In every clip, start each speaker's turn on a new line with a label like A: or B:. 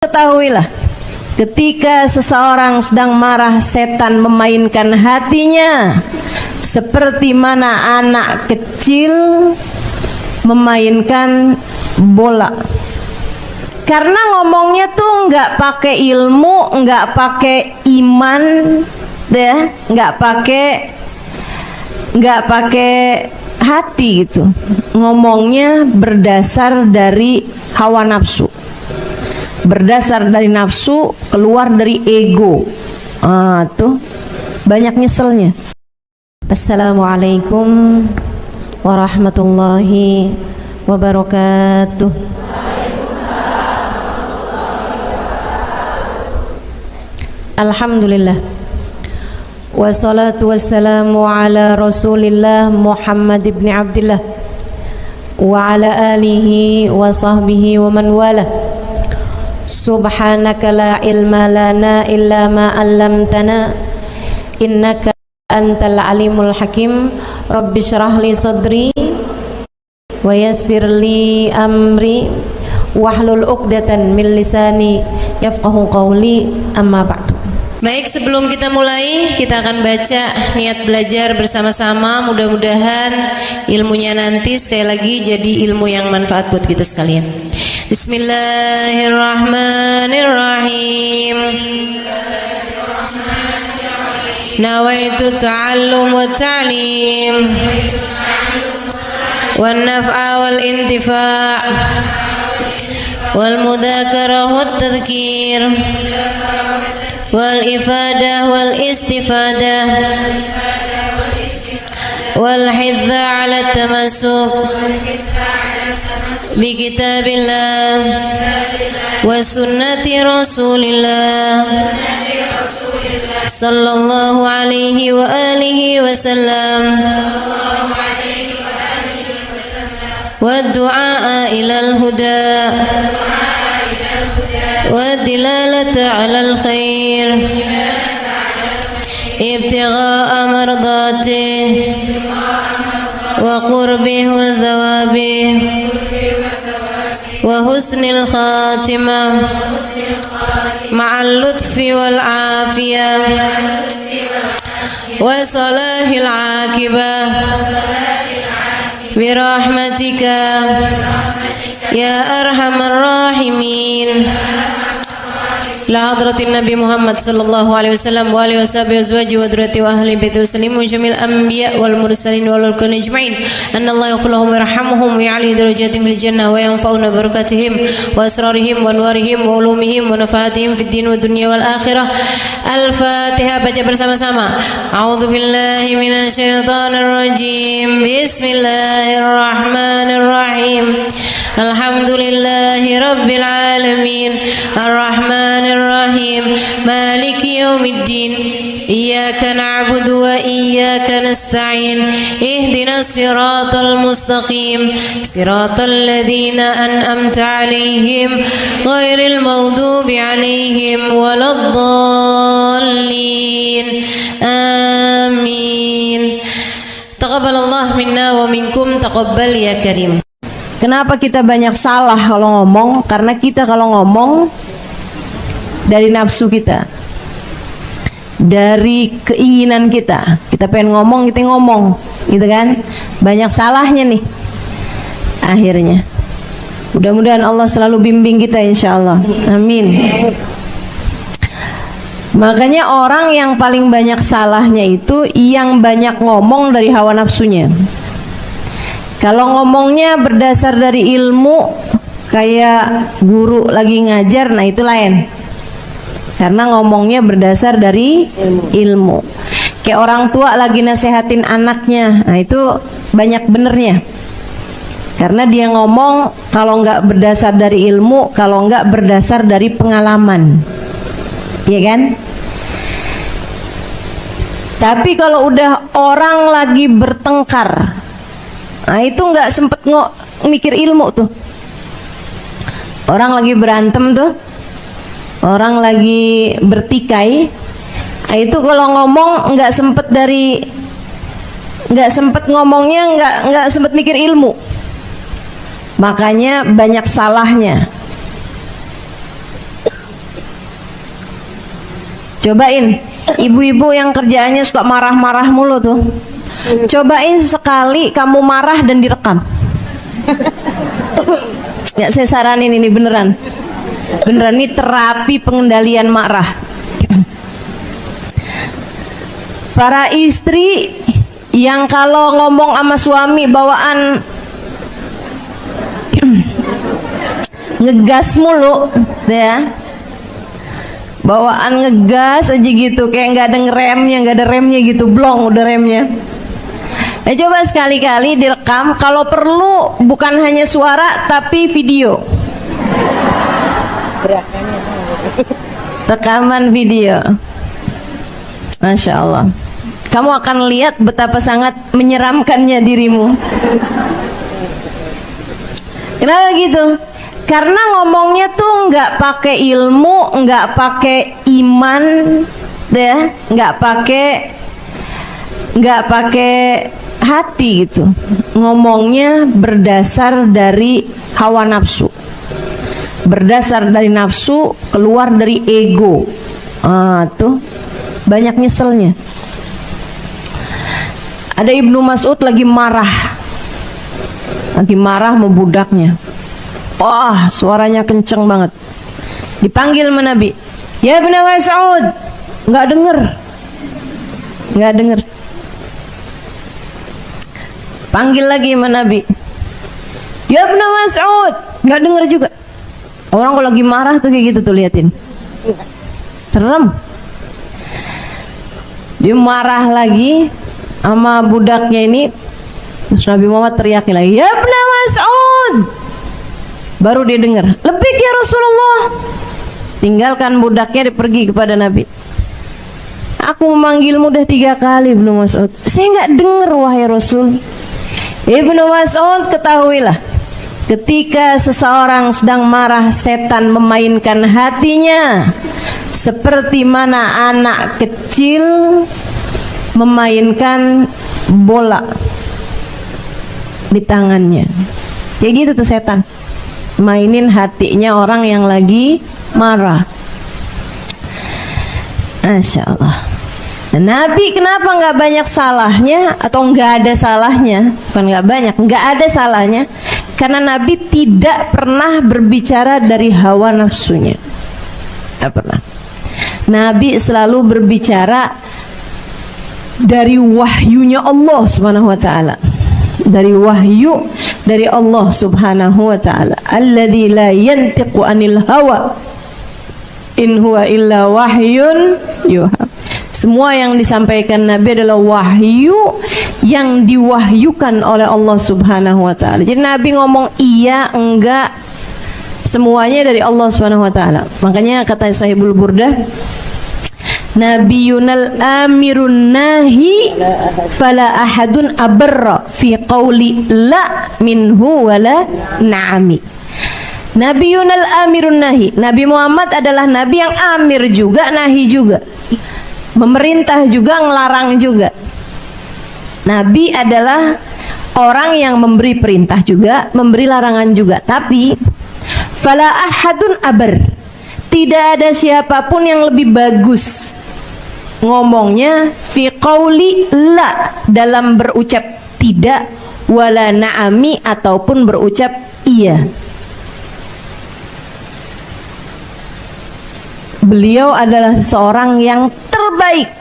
A: Ketahuilah, ketika seseorang sedang marah, setan memainkan hatinya seperti mana anak kecil memainkan bola. Karena ngomongnya tuh nggak pakai ilmu, nggak pakai iman, deh, nggak pakai hati gitu. Ngomongnya berdasar dari hawa nafsu. Berdasar dari nafsu, keluar dari ego. Tuh banyak nyeselnya. Assalamualaikum warahmatullahi wabarakatuh. Alhamdulillah, wassalatu wassalamu ala rasulillah Muhammad ibn Abdillah wa ala alihi wa sahbihi wa man wala. Subhanaka la ilma lana illa ma 'allamtana innaka antal alimul hakim. Rabbi shrah li sadri wa yassir li amri wahlul 'uqdatan min lisani yafqahu qawli, amma ba'du. Baik, sebelum kita mulai, kita akan baca niat belajar bersama-sama. Mudah-mudahan ilmunya nanti sekali lagi jadi ilmu yang manfaat buat kita sekalian. Bismillahirrahmanirrahim. Nawaitu ta'allum wa ta'lim wan naf'a wal intifa' wal mudzakarah wat tadhkir wal ifadah wal istifadah wal hidza 'ala tamassuk bi kitabillah wa sunnati rasulillah sallallahu alaihi wa alihi wasallam wa du'a ilal huda wa dilalata 'alal khair ibtigha'a mardatihi wa qurbih wa thawabih wa husnil khatimah ma'al lutfi wal afiyah wa salahil aqibah birahmatika ya arhamar rahimin. La hadratin Nabi Muhammad sallallahu alaihi wasallam wa alihi washabihi azwaji wa dzurriyyati wa ahli baiti wasallim wa jamil anbiya wal mursalin wal ulul ajma'in. Anallahu yaghfir lahum wa yarhamuhum wa ya'li darajatihim fil jannah wa yanfa'una barakatihim wa asrarihim wa anwarihim wa ulumihim wa nafaatihim fid din wa dunya wal akhirah. Al-Fatihah, baca bersama-sama. A'udzu billahi minasy syaithanir rajim. Bismillahirrahmanirrahim. Alhamdulillahi rabbil alamin arrahmanir rahim maliki yaumiddin iyyaka na'budu wa iyyaka nasta'in ihdinas siratal mustaqim siratal ladzina an'amta 'alaihim ghairil maghdubi 'alaihim waladdallin. Amin. Taqabbalallahu minna wa minkum, taqabbal ya karim. Kenapa kita banyak salah kalau ngomong? Karena kita kalau ngomong dari nafsu kita, dari keinginan kita. Kita pengen ngomong, kita ngomong, gitu kan? Banyak salahnya nih akhirnya. Mudah-mudahan Allah selalu bimbing kita, insya Allah. Amin. Makanya orang yang paling banyak salahnya itu yang banyak ngomong dari hawa nafsunya. Kalau ngomongnya berdasar dari ilmu, kayak guru lagi ngajar, nah itu lain. Karena ngomongnya berdasar dari ilmu. Kayak orang tua lagi nasehatin anaknya, nah itu banyak benernya. Karena dia ngomong kalau nggak berdasar dari ilmu, kalau nggak berdasar dari pengalaman, iya kan? Tapi kalau udah orang lagi bertengkar, nah itu nggak sempet mikir ilmu tuh. Orang lagi berantem tuh, orang lagi bertikai, nah itu kalau ngomong nggak sempet ngomongnya, nggak sempet mikir ilmu. Makanya banyak salahnya. Cobain, ibu-ibu yang kerjaannya suka marah-marah mulu tuh. Cobain sekali kamu marah dan direkam. Ya, saya saranin ini beneran. Beneran, ini terapi pengendalian marah. Para istri yang kalau ngomong sama suami bawaan ngegas mulu, ya. Bawaan ngegas aja gitu, kayak nggak ada remnya gitu, blong udah remnya. Coba sekali-kali direkam, kalau perlu bukan hanya suara tapi video. Rekaman video. Masya Allah. Kamu akan lihat betapa sangat menyeramkannya dirimu. Kenapa gitu? Karena ngomongnya tuh nggak pakai ilmu, nggak pakai iman, deh, nggak pakai hati gitu. Ngomongnya berdasar dari hawa nafsu, berdasar dari nafsu, keluar dari ego. Tuh banyak nyeselnya. Ada Ibnu Mas'ud lagi marah sama budaknya. Wah, suaranya kenceng banget. Dipanggil sama Nabi. Ya Ibnu Mas'ud, nggak denger. Panggil lagi sama Nabi. Ya Ibnu Mas'ud, nggak denger juga. Orang kalau lagi marah tuh kayak gitu tuh, liatin. Serem. Dia marah lagi sama budaknya ini. Terus Nabi Muhammad teriakin lagi, ya Ibnu Mas'ud. Baru dia dengar, lebih ya Rasulullah. Tinggalkan budaknya, dia pergi kepada Nabi. Aku memanggilmu udah 3 kali Ibnu Mas'ud, saya nggak dengar wahai Rasul. Ibnu Mas'ud, ketahuilah, ketika seseorang sedang marah, setan memainkan hatinya seperti mana anak kecil memainkan bola di tangannya. Kayak gitu tuh setan, mainin hatinya orang yang lagi marah. Masya Allah. Nah, Nabi kenapa nggak banyak salahnya atau nggak ada salahnya? Bukan nggak banyak, nggak ada salahnya. Karena Nabi tidak pernah berbicara dari hawa nafsunya. Tidak pernah. Nabi selalu berbicara dari wahyunya Allah Subhanahu wa ta'ala. Dari wahyu dari Allah Subhanahu wa ta'ala. Alladzi la yantiqu anil hawa in huwa illa wahyun yuha. Semua yang disampaikan Nabi adalah wahyu yang diwahyukan oleh Allah Subhanahu wa ta'ala. Jadi Nabi ngomong iya, enggak, semuanya dari Allah Subhanahu wa ta'ala. Makanya kata Sahibul Burdah, Nabiyunal amirun nahi fala ahadun abarra fi qawli la minhu wala na'ami. Nabiyunal amirun nahi. Nabi Muhammad adalah nabi yang amir juga, nahi juga, memerintah juga, ngelarang juga. Nabi adalah orang yang memberi perintah juga, memberi larangan juga. Tapi fala ahadun abar, tidak ada siapapun yang lebih bagus ngomongnya fi qauli la, dalam berucap tidak, wala na'ami, ataupun berucap iya. Beliau adalah seorang yang terbaik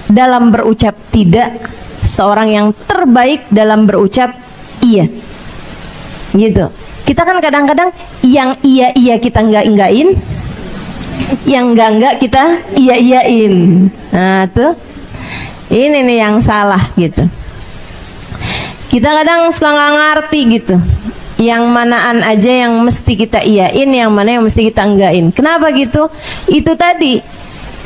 A: dalam berucap tidak, seorang yang terbaik dalam berucap iya. Gitu. Kita kan kadang-kadang yang iya kita enggak-enggakin, yang enggak kita iya-iyain. Nah tuh, ini nih yang salah gitu. Kita kadang suka nggak ngerti gitu, yang manaan aja yang mesti kita iyain, yang mana yang mesti kita enggakin. Kenapa gitu? Itu tadi,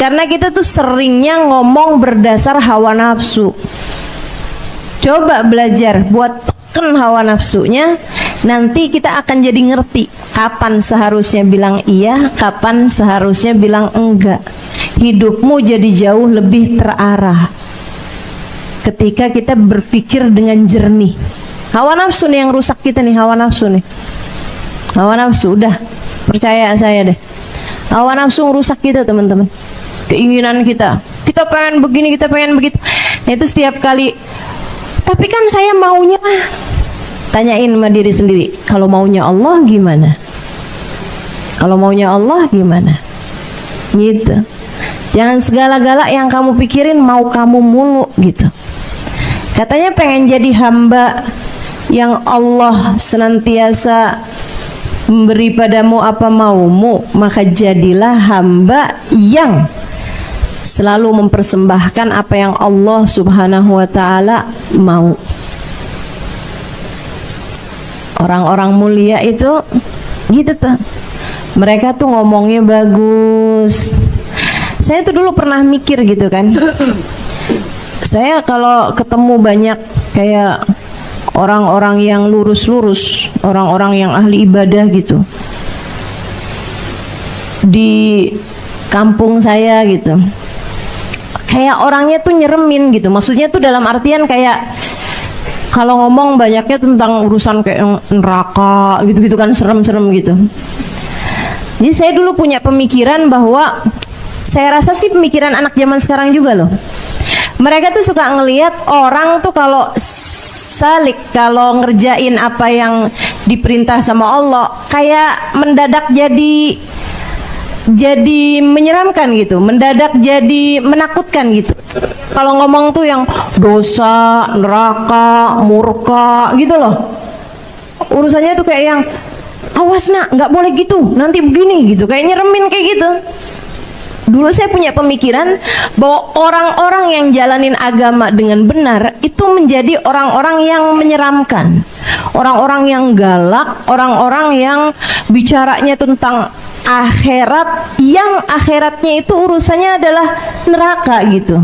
A: karena kita tuh seringnya ngomong berdasar hawa nafsu. Coba belajar buat tekan hawa nafsunya, nanti kita akan jadi ngerti kapan seharusnya bilang iya, kapan seharusnya bilang enggak. Hidupmu jadi jauh lebih terarah ketika kita berpikir dengan jernih. Hawa nafsu nih yang rusak kita nih, hawa nafsu nih. Hawa nafsu, udah percaya saya deh. Hawa nafsu rusak kita teman-teman. keinginan kita pengen begini, kita pengen begitu. Nah, itu setiap kali, tapi kan saya maunya, tanyain sama diri sendiri, kalau maunya Allah gimana? Kalau maunya Allah gimana? Gitu. Jangan segala-gala yang kamu pikirin mau kamu mulu gitu. Katanya pengen jadi hamba yang Allah senantiasa memberi padamu apa maumu, maka jadilah hamba yang selalu mempersembahkan apa yang Allah Subhanahu wa ta'ala mau. Orang-orang mulia itu gitu tuh, mereka tuh ngomongnya bagus. Saya tuh dulu pernah mikir gitu kan, saya kalau ketemu banyak kayak orang-orang yang lurus-lurus, orang-orang yang ahli ibadah gitu di kampung saya gitu, kayak orangnya tuh nyeremin gitu. Maksudnya tuh dalam artian kayak kalau ngomong banyaknya tentang urusan kayak neraka gitu-gitu kan, serem-serem gitu. Jadi saya dulu punya pemikiran bahwa, saya rasa sih pemikiran anak zaman sekarang juga loh, mereka tuh suka ngelihat orang tuh kalau salik, kalau ngerjain apa yang diperintah sama Allah, kayak mendadak jadi menyeramkan gitu, mendadak jadi menakutkan gitu. Kalau ngomong tuh yang dosa, neraka, murka gitu loh, urusannya tuh kayak yang awas nak, nggak boleh gitu, nanti begini gitu, kayak nyeremin kayak gitu. Dulu saya punya pemikiran bahwa orang-orang yang jalanin agama dengan benar itu menjadi orang-orang yang menyeramkan, orang-orang yang galak, orang-orang yang bicaranya tentang akhirat, yang akhiratnya itu urusannya adalah neraka gitu.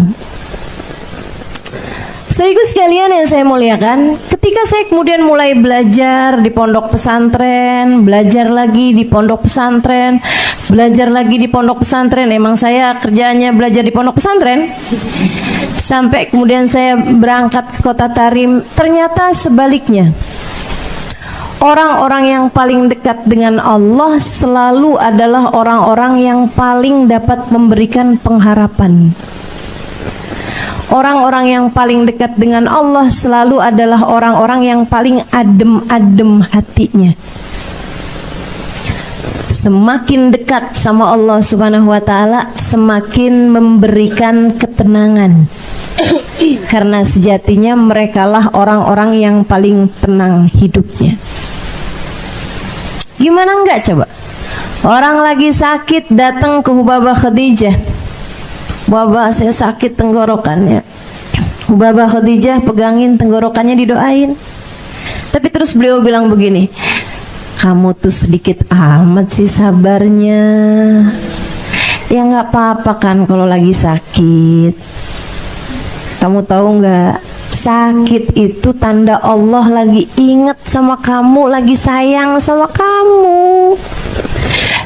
A: Saudaraku sekalian yang saya muliakan, ketika saya kemudian mulai belajar di pondok pesantren, belajar lagi di pondok pesantren, belajar lagi di pondok pesantren, emang saya kerjaannya belajar di pondok pesantren, sampai kemudian saya berangkat ke kota Tarim, ternyata sebaliknya. Orang-orang yang paling dekat dengan Allah selalu adalah orang-orang yang paling dapat memberikan pengharapan. Orang-orang yang paling dekat dengan Allah selalu adalah orang-orang yang paling adem-adem hatinya. Semakin dekat sama Allah Subhanahu wa ta'ala, semakin memberikan ketenangan. Karena sejatinya merekalah orang-orang yang paling tenang hidupnya. Gimana enggak coba? Orang lagi sakit datang ke Hubabah Khadijah, Baba saya sakit tenggorokannya. Hubabah Khadijah pegangin tenggorokannya, didoain. Tapi terus beliau bilang begini, kamu tuh sedikit amat sih sabarnya. Ya nggak apa-apa kan kalau lagi sakit. Kamu tahu nggak, sakit itu tanda Allah lagi ingat sama kamu, lagi sayang sama kamu.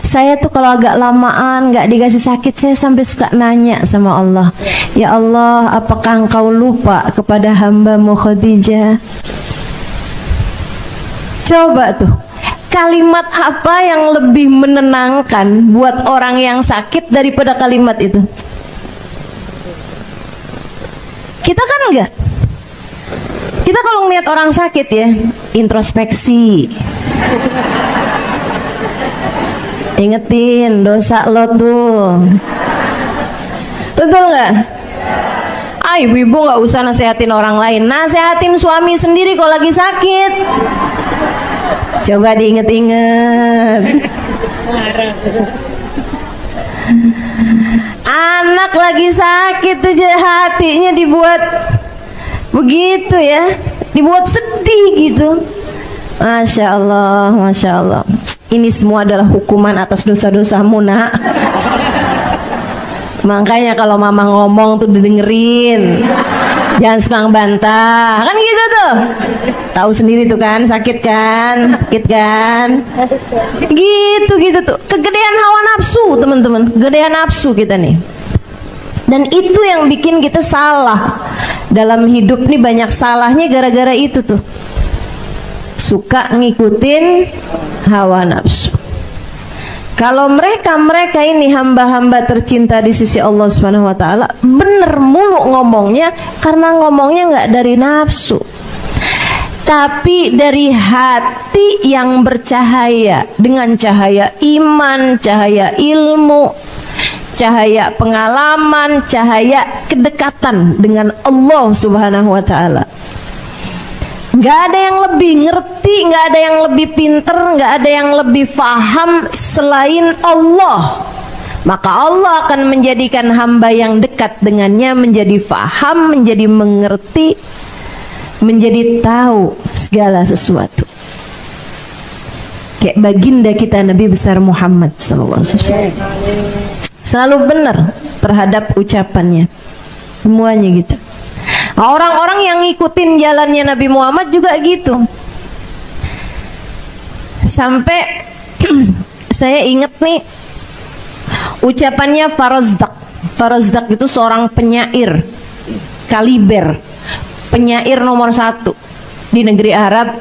A: Saya tuh kalau agak lamaan nggak dikasih sakit, saya sampai suka nanya sama Allah, ya Allah, apakah engkau lupa kepada hamba-Mu Khadijah? Coba tuh, kalimat apa yang lebih menenangkan buat orang yang sakit daripada kalimat itu? Kita kan enggak. Kita kalau ngeliat orang sakit ya, introspeksi. Ingetin dosa lo tuh. Betul nggak? Ah, ibu-ibu nggak usah nasehatin orang lain, nasehatin suami sendiri kalau lagi sakit. Coba diinget-inget. Anak lagi sakit aja hatinya dibuat begitu ya, dibuat sedih gitu. Masya Allah, Masya Allah. Ini semua adalah hukuman atas dosa-dosamu nak. Makanya kalau mama ngomong tuh didengerin, jangan suka ngebantah, kan gitu tuh. Tahu sendiri tuh kan, sakit kan, gitu tuh. Kegedean hawa nafsu teman-teman, kegedean nafsu kita nih. Dan itu yang bikin kita salah dalam hidup nih, banyak salahnya gara-gara itu tuh. Suka ngikutin hawa nafsu. Kalau mereka ini hamba-hamba tercinta di sisi Allah Subhanahu wa taala, bener mulu ngomongnya, karena ngomongnya nggak dari nafsu, tapi dari hati yang bercahaya dengan cahaya iman, cahaya ilmu, cahaya pengalaman, cahaya kedekatan dengan Allah Subhanahu wa taala. Nggak ada yang lebih ngerti, nggak ada yang lebih pinter, nggak ada yang lebih faham selain Allah. Maka Allah akan menjadikan hamba yang dekat dengannya menjadi faham, menjadi mengerti, menjadi tahu segala sesuatu. Kayak baginda kita Nabi besar Muhammad SAW, selalu benar terhadap ucapannya, semuanya gitu. Orang-orang yang ngikutin jalannya Nabi Muhammad juga gitu. Sampai saya ingat nih ucapannya Farazdak. Farazdak itu seorang penyair kaliber, penyair nomor 1 di negeri Arab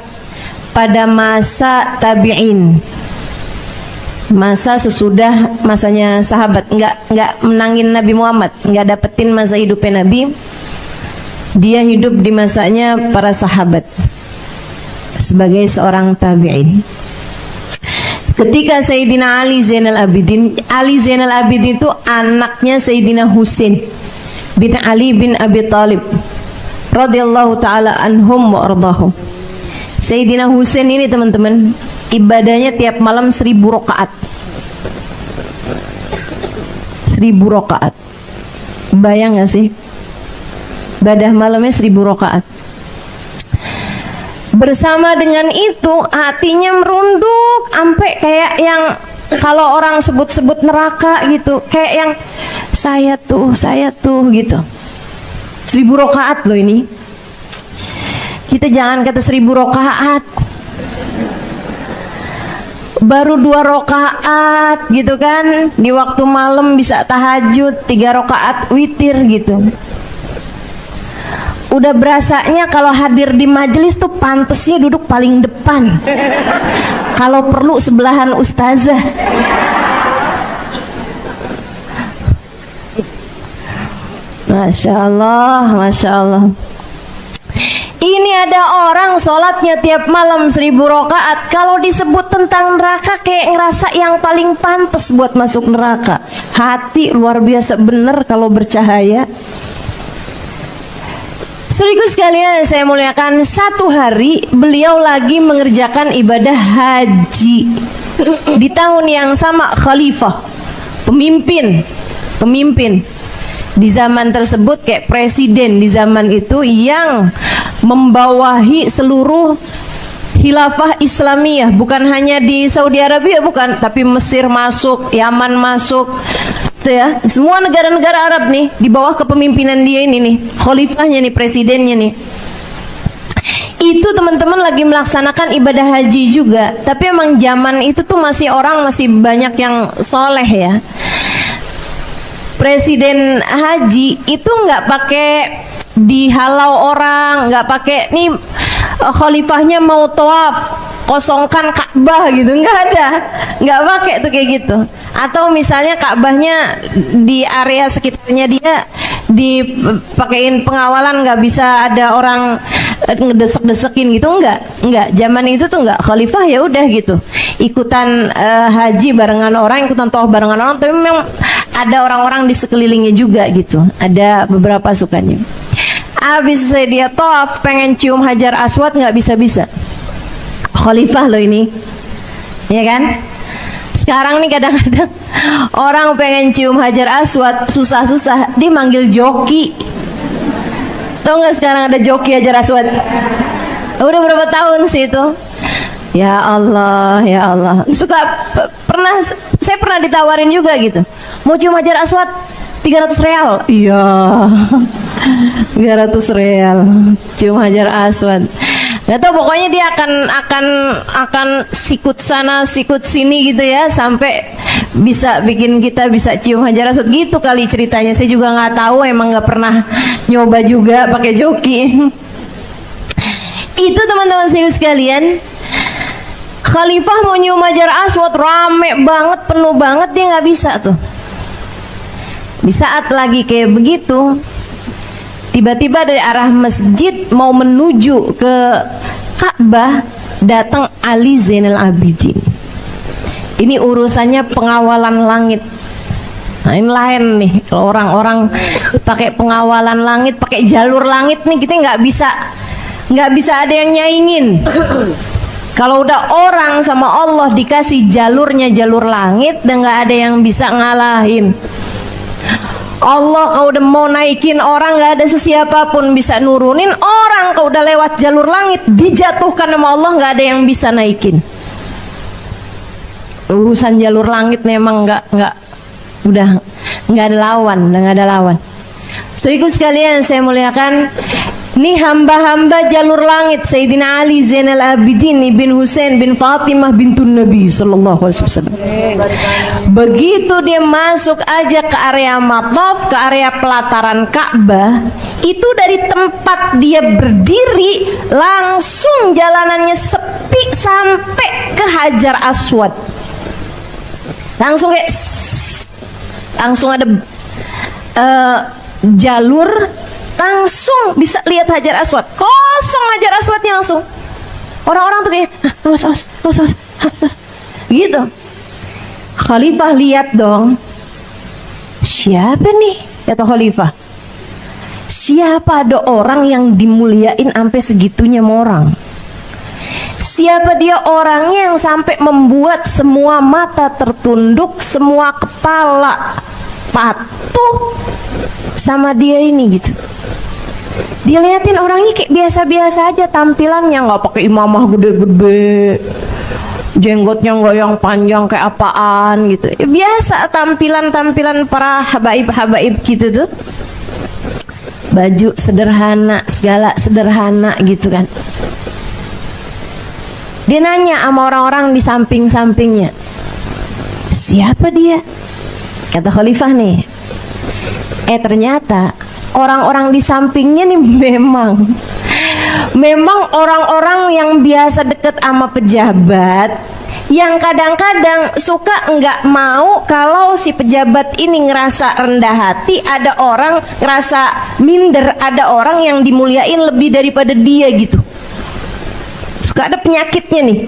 A: pada masa tabi'in, masa sesudah masanya sahabat. Nggak menangin Nabi Muhammad, nggak dapetin masa hidupnya Nabi. Dia hidup di masanya para sahabat sebagai seorang tabi'in. Ketika Sayyidina Ali Zainal Abidin, Ali Zainal Abidin itu anaknya Sayyidina Husain bin Ali bin Abi Thalib radhiyallahu taala anhum wa ardahum. Sayyidina Husain ini teman-teman, ibadahnya tiap malam 1000 rakaat. 1000 rakaat. Bayang gak sih? Ibadah malamnya 1000 rakaat. Bersama dengan itu hatinya merunduk sampai kayak yang kalau orang sebut-sebut neraka gitu, kayak yang saya tuh gitu. 1000 rakaat loh ini. Kita jangan kata 1000 rakaat, baru 2 rakaat gitu kan, di waktu malam bisa tahajud, 3 rakaat witir gitu. Udah berasanya kalau hadir di majelis tuh pantesnya duduk paling depan, kalau perlu sebelahan ustazah. Masya Allah, Masya Allah. Ini ada orang sholatnya tiap malam 1000 rakaat, kalau disebut tentang neraka kayak ngerasa yang paling pantas buat masuk neraka. Hati luar biasa bener kalau bercahaya. Saudaraku sekalian saya muliakan, satu hari beliau lagi mengerjakan ibadah haji di tahun yang sama. Khalifah, pemimpin di zaman tersebut, kayak presiden di zaman itu yang membawahi seluruh khilafah Islamiyah, bukan hanya di Saudi Arabia, bukan, tapi Mesir masuk, Yaman masuk, ya, semua negara-negara Arab nih di bawah kepemimpinan dia ini nih, khalifahnya nih, presidennya nih. Itu teman-teman lagi melaksanakan ibadah haji juga, tapi emang zaman itu tuh masih banyak yang soleh ya. Presiden haji itu nggak pakai dihalau orang, nggak pakai nih khalifahnya mau tawaf kosongkan Ka'bah gitu, nggak pakai tuh kayak gitu. Atau misalnya Ka'bahnya di area sekitarnya dia dipakein pengawalan, nggak bisa ada orang ngedesek-desekin gitu, nggak. Zaman itu tuh nggak, khalifah ya udah gitu, ikutan haji barengan orang, ikutan tawaf barengan orang, tapi memang ada orang-orang di sekelilingnya juga gitu, ada beberapa sukanya. Abis dia tawaf pengen cium Hajar Aswad, nggak bisa-bisa. Khalifah loh ini, ya kan? Sekarang nih kadang-kadang orang pengen cium Hajar Aswad susah-susah, dia manggil joki. Tahu nggak sekarang ada joki Hajar Aswad? Udah berapa tahun sih itu? Ya Allah, ya Allah. Saya pernah ditawarin juga gitu. Mau cium Hajar Aswad 300 real. Iya. 300 real cium Hajar Aswad. Gak tau, pokoknya dia akan sikut sana sikut sini gitu ya, sampai bisa bikin kita bisa cium Hajar Aswad gitu kali ceritanya. Saya juga nggak tahu, emang nggak pernah nyoba juga pakai joki. Itu teman-teman sekalian, Khalifah mau nyium Hajar Aswad, rame banget, penuh banget, dia nggak bisa tuh. Di saat lagi kayak begitu, tiba-tiba dari arah masjid mau menuju ke Ka'bah, datang Ali Zainal Abidin. Ini urusannya pengawalan langit. Nah, ini lain nih, kalau orang-orang pakai pengawalan langit, pakai jalur langit nih, kita nggak bisa ada yang nyaingin. Kalau udah orang sama Allah dikasih jalurnya jalur langit, dan nggak ada yang bisa ngalahin. Allah kalau udah mau naikin orang, nggak ada sesiapa pun bisa nurunin orang. Kalau udah lewat jalur langit, dijatuhkan sama Allah, nggak ada yang bisa naikin. Urusan jalur langit memang udah nggak ada lawan. So ikut sekalian saya muliakan, nih hamba-hamba jalur langit Sayyidina Ali Zainal Abidin bin Husain bin Fatimah bintun Nabi sallallahu alaihi wasallam. Begitu dia masuk aja ke area Mataf, ke area pelataran Ka'bah, itu dari tempat dia berdiri langsung jalanannya sepi sampai ke Hajar Aswad. Langsung ada jalur, langsung bisa lihat Hajar Aswad, kosong Hajar Aswadnya langsung. Orang-orang tuh kayak awas gitu. Khalifah lihat dong, siapa nih, kata Khalifah, siapa ada orang yang dimuliain sampai segitunya sama orang? Siapa dia orangnya yang sampai membuat semua mata tertunduk, semua kepala patuh sama dia ini gitu. Dilihatin orangnya kayak biasa-biasa aja tampilannya, nggak pakai imamah gede-gede, jenggotnya nggak yang panjang kayak apaan gitu. Biasa tampilan para habaib gitu tuh. Baju sederhana, segala sederhana gitu kan. Dia nanya sama orang-orang di samping-sampingnya, siapa dia? Kata Khalifah nih, ternyata orang-orang di sampingnya nih memang orang-orang yang biasa deket sama pejabat, yang kadang-kadang suka nggak mau kalau si pejabat ini ngerasa rendah hati, ada orang ngerasa minder, ada orang yang dimuliain lebih daripada dia gitu. Suka ada penyakitnya nih,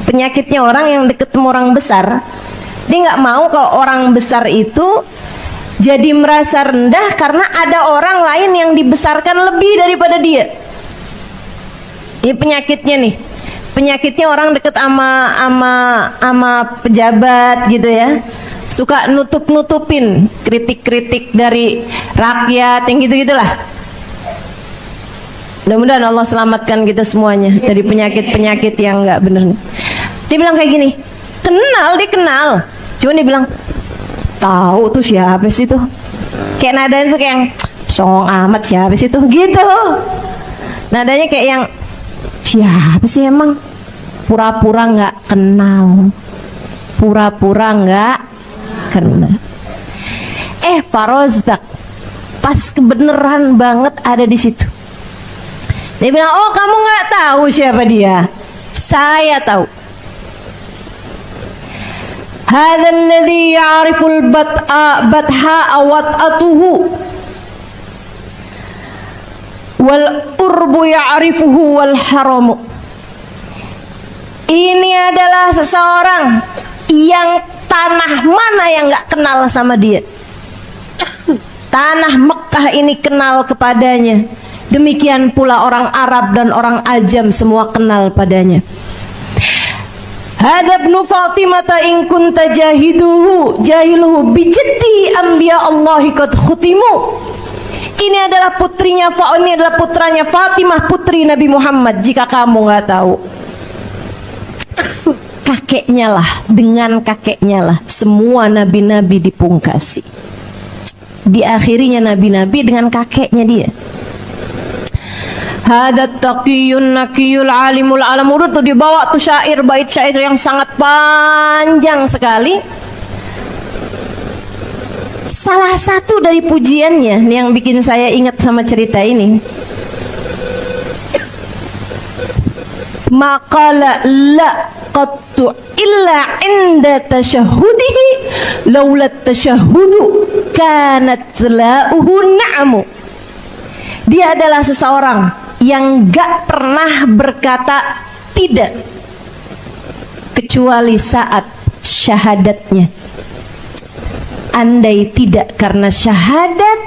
A: penyakitnya orang yang deket sama orang besar. Dia nggak mau kalau orang besar itu jadi merasa rendah karena ada orang lain yang dibesarkan lebih daripada dia. Ini penyakitnya nih, penyakitnya orang deket sama pejabat gitu ya. Suka nutupin kritik-kritik dari rakyat yang gitu-gitulah. Mudah-mudahan Allah selamatkan kita semuanya dari penyakit-penyakit yang nggak bener. Dia bilang kayak gini, dia kenal. Cuma dia bilang, tahu tuh siapa sih tuh? Kayak nadanya tuh kayak yang songong amat, siapa sih tuh? Gitu. Nadanya kayak yang siapa sih emang? Pura-pura nggak kenal. Pura-pura nggak kenal. Pak Rozdak pas kebenaran banget ada di situ. Dia bilang, oh kamu nggak tahu siapa dia? Saya tahu. Hadzal ladzi ya'riful batha'a wat'atuhu wal urbu ya'rifuhu wal haramu. Ini adalah seseorang yang tanah mana yang nggak kenal sama dia. Tanah Mekah ini kenal kepadanya. Demikian pula orang Arab dan orang Ajam semua kenal padanya. Hadza ibnu Fatimah in kunta jahiluhu bijaddi anbiya Allahi qad khutimu. Ini adalah putranya Fatimah, putri Nabi Muhammad. Jika kamu nggak tahu, kakeknya lah, dengan kakeknya lah semua nabi-nabi dipungkasi. Diakhirinya nabi-nabi dengan kakeknya dia. Hadat taqiyun nakiyul alimul alam. Udah tuh dibawa tuh bait syair yang sangat panjang sekali. Salah satu dari pujiannya yang bikin saya ingat sama cerita ini, maqala la qattu illa inda tasyahudihi laula tasyahudu kanat la'uhu na'amu. Dia adalah seseorang yang gak pernah berkata tidak kecuali saat syahadatnya. Andai tidak karena syahadat,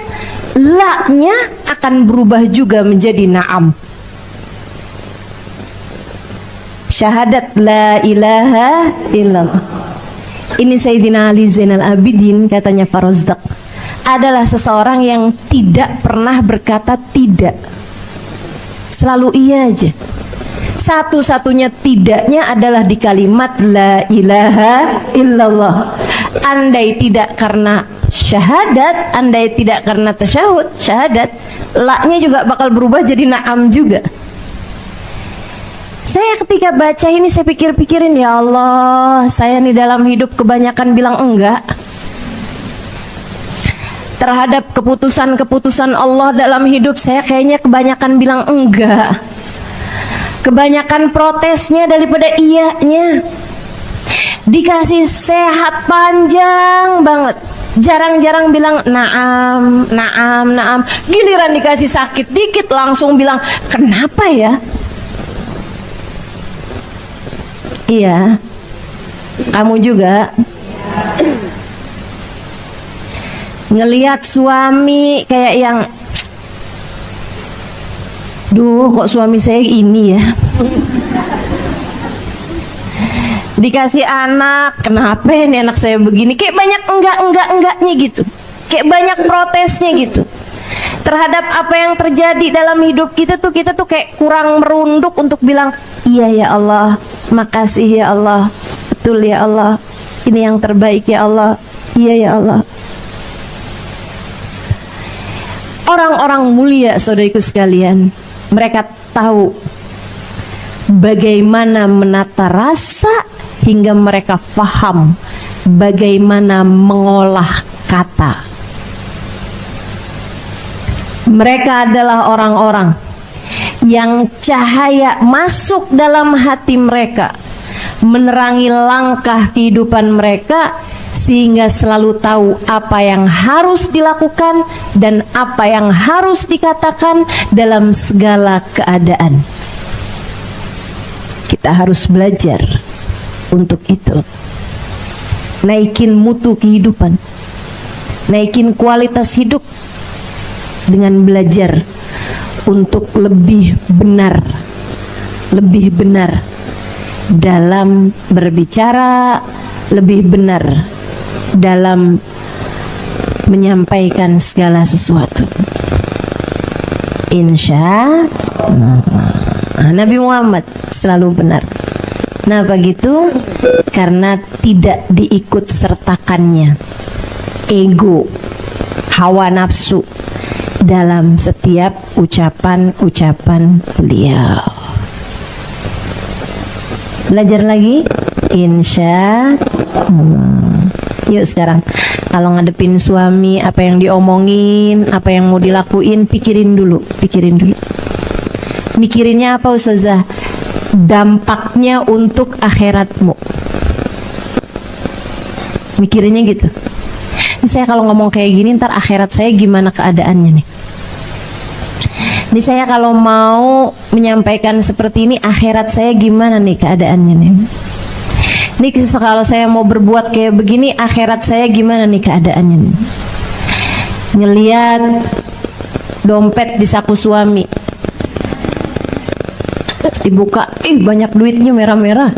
A: la-nya akan berubah juga menjadi na'am. Syahadat la ilaha illallah. Ini Sayyidina Ali Zainal Abidin, katanya Farazdaq, adalah seseorang yang tidak pernah berkata tidak. Selalu iya aja. Satu-satunya tidaknya adalah di kalimat la ilaha illallah. Andai tidak karena syahadat, andai tidak karena tasyahud, syahadat, la-nya juga bakal berubah jadi na'am juga. Saya ketika baca ini saya pikir-pikirin, ya Allah, saya nih dalam hidup kebanyakan bilang enggak terhadap keputusan-keputusan Allah dalam hidup. Saya kayaknya kebanyakan bilang enggak, kebanyakan protesnya daripada iyanya. Dikasih sehat panjang banget, jarang-jarang bilang naam, naam, naam. Giliran dikasih sakit dikit langsung bilang kenapa ya? Iya, kamu juga ngelihat suami kayak yang, duh kok suami saya ini ya. Dikasih anak, kenapa ini anak saya begini? Kayak banyak enggaknya gitu, kayak banyak protesnya gitu terhadap apa yang terjadi dalam hidup kita tuh kayak kurang merunduk untuk bilang iya ya Allah, makasih ya Allah, betul ya Allah, ini yang terbaik ya Allah, iya ya Allah. Orang-orang mulia, saudariku sekalian, mereka tahu bagaimana menata rasa hingga mereka faham bagaimana mengolah kata. Mereka adalah orang-orang yang cahaya masuk dalam hati mereka, menerangi langkah kehidupan mereka, sehingga selalu tahu apa yang harus dilakukan dan apa yang harus dikatakan dalam segala keadaan. Kita harus belajar untuk itu. Naikin mutu kehidupan, naikin kualitas hidup dengan belajar untuk lebih benar dalam berbicara, lebih benar dalam menyampaikan segala sesuatu. Insya Allah Nabi Muhammad selalu benar. Nah begitu, karena tidak diikut sertakannya ego, hawa nafsu dalam setiap ucapan-ucapan beliau. Belajar lagi, insya Allah. Yuk sekarang, kalau ngadepin suami, apa yang diomongin, apa yang mau dilakuin, pikirin dulu. Mikirinnya apa Ustazah? Dampaknya untuk akhiratmu. Mikirinnya gitu. Ini saya kalau ngomong kayak gini, ntar akhirat saya gimana keadaannya nih? Ini saya kalau mau menyampaikan seperti ini, akhirat saya gimana nih keadaannya nih? Ini kalau saya mau berbuat kayak begini, akhirat saya gimana nih keadaannya nih? Ngeliat dompet di saku suami, dibuka, banyak duitnya merah-merah.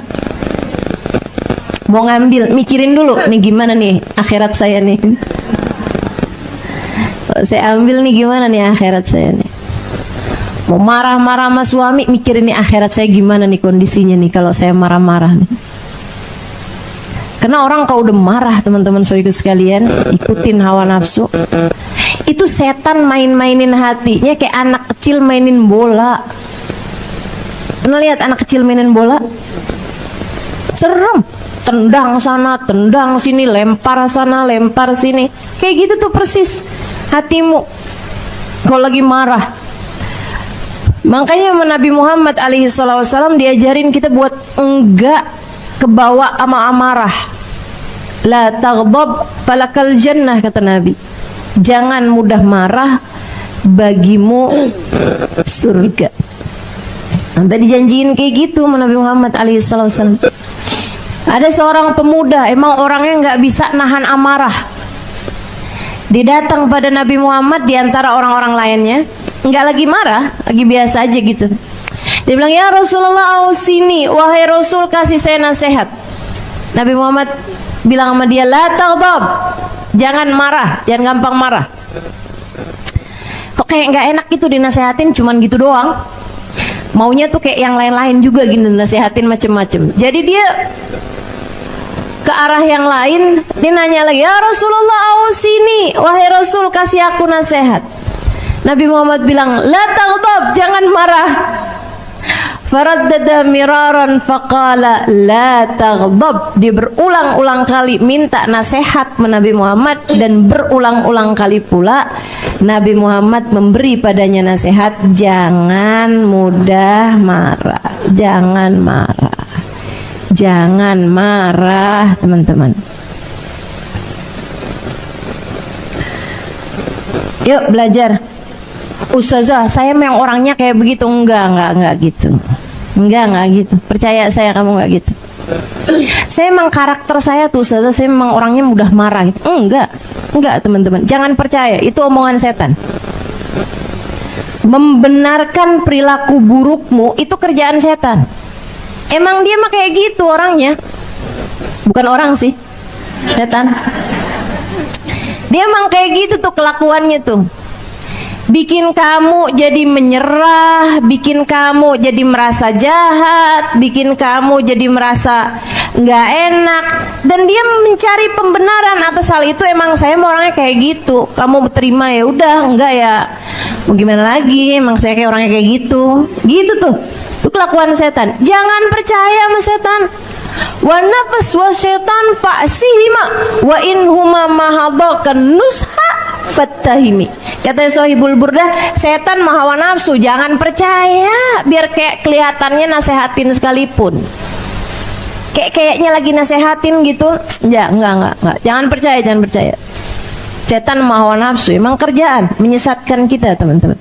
A: Mau ngambil, mikirin dulu, nih gimana nih akhirat saya nih? Saya ambil nih gimana nih akhirat saya nih? Mau marah-marah sama suami, mikirin nih akhirat saya gimana nih kondisinya nih kalau saya marah-marah nih. Karena orang kalau udah marah, teman-teman saudara sekalian, ikutin hawa nafsu, itu setan main-mainin hatinya kayak anak kecil mainin bola. Pernah lihat anak kecil mainin bola? Serem, tendang sana, tendang sini, lempar sana, lempar sini. Kayak gitu tuh persis hatimu kalau lagi marah. Makanya Nabi Muhammad alaihi wasallam diajarin kita buat enggak kebawa ama amarah. La taghdab falakal jannah, kata Nabi. Jangan mudah marah, bagimu surga. Nanti dijanjiin kayak gitu Nabi Muhammad alaihissalam. Ada seorang pemuda, emang orangnya nggak bisa nahan amarah. Dia datang pada Nabi Muhammad di antara orang-orang lainnya, nggak lagi marah, lagi biasa aja gitu. Dia bilang, ya Rasulullah, ausini, wahai Rasul, kasih saya nasihat. Nabi Muhammad bilang sama dia, la taghdab, jangan marah, jangan gampang marah. Kok kayak nggak enak gitu dinasehatin, cuman gitu doang. Maunya tuh kayak yang lain-lain juga gitu, nasihatin macem-macem. Jadi dia ke arah yang lain, dia nanya lagi, ya Rasulullah, ausini, wahai Rasul, kasih aku nasihat. Nabi Muhammad bilang, la taghdab, jangan marah. Faraddada miraran faqala la taghdab. Dia berulang-ulang kali minta nasihat Nabi Muhammad, dan berulang-ulang kali pula Nabi Muhammad memberi padanya nasihat, jangan mudah marah, jangan marah, jangan marah, teman-teman. Yuk belajar. Ustazah, saya memang orangnya kayak begitu. Enggak gitu. Enggak gitu. Percaya saya, kamu enggak gitu. Saya memang karakter saya tuh Ustazah, saya memang orangnya mudah marah gitu. Enggak teman-teman. Jangan percaya, itu omongan setan. Membenarkan perilaku burukmu itu kerjaan setan. Emang dia mah kayak gitu orangnya. Bukan orang sih, setan. Dia emang kayak gitu tuh kelakuannya tuh. Bikin kamu jadi menyerah, bikin kamu jadi merasa jahat, bikin kamu jadi merasa nggak enak, dan dia mencari pembenaran atas hal itu. Emang saya mau orangnya kayak gitu, kamu terima ya udah, enggak ya mau gimana lagi, emang saya kayak orangnya kayak gitu tuh. Itu kelakuan setan. Jangan percaya sama setan. Wa nafas wa syaitan fa'sihima wa in huma mahadakan nusha fattahimi. Kata Sohibul Burdah, setan mahawa nafsu, jangan percaya, biar kayak kelihatannya nasehatin sekalipun. Kayaknya lagi nasehatin gitu. Ya, enggak. Jangan percaya. Setan mahawa nafsu, emang kerjaan menyesatkan kita, teman-teman.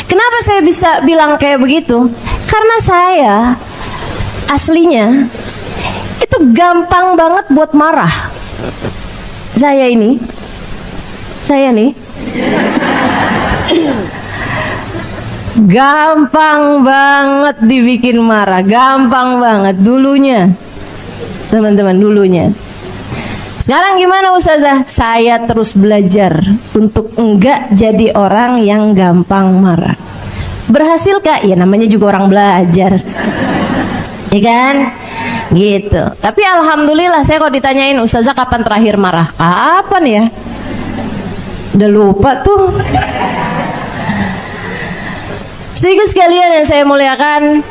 A: Kenapa saya bisa bilang kayak begitu? Karena saya aslinya itu gampang banget buat marah. Saya nih gampang banget dibikin marah, gampang banget dulunya, teman-teman, dulunya. Sekarang gimana Ustazah? Saya terus belajar untuk enggak jadi orang yang gampang marah. Berhasilkah? Ya namanya juga orang belajar, ya kan? Gitu. Tapi alhamdulillah saya kalau ditanyain, Ustazah kapan terakhir marah? Kapan ya? Udah lupa tuh. Sehingga sekalian yang saya muliakan,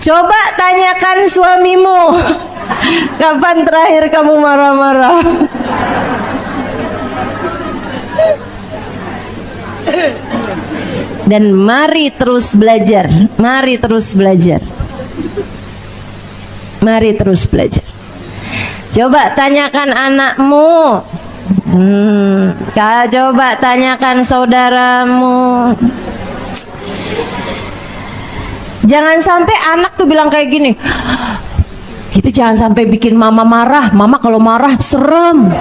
A: coba tanyakan suamimu, kapan terakhir kamu marah-marah? Dan mari terus belajar. Coba tanyakan anakmu, coba tanyakan saudaramu. Jangan sampai anak tuh bilang kayak gini, itu jangan sampai bikin mama marah. Mama kalau marah serem.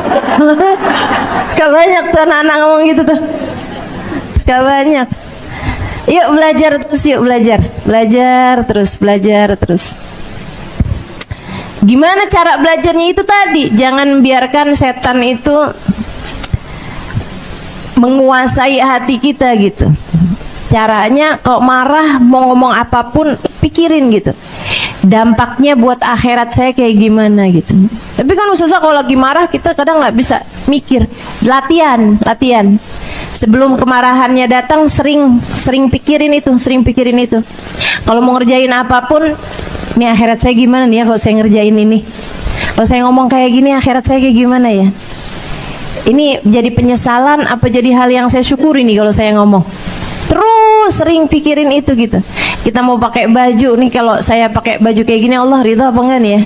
A: Gak banyak tuh anak-anak ngomong gitu tuh. Gak banyak. Yuk belajar terus, belajar terus. Gimana cara belajarnya itu tadi? Jangan biarkan setan itu menguasai hati kita gitu. Caranya kalau marah, mau ngomong apapun, pikirin gitu, dampaknya buat akhirat saya kayak gimana gitu. Tapi kan Ustazah kalau lagi marah kita kadang nggak bisa mikir. Latihan. Sebelum kemarahannya datang, sering pikirin itu. Kalau mau ngerjain apapun, nih akhirat saya gimana nih ya kalau saya ngerjain ini. Kalau saya ngomong kayak gini, akhirat saya kayak gimana ya? Ini jadi penyesalan apa jadi hal yang saya syukuri nih kalau saya ngomong? terus sering pikirin itu gitu. Kita mau pakai baju nih, kalau saya pakai baju kayak gini Allah ridho apa enggak nih ya?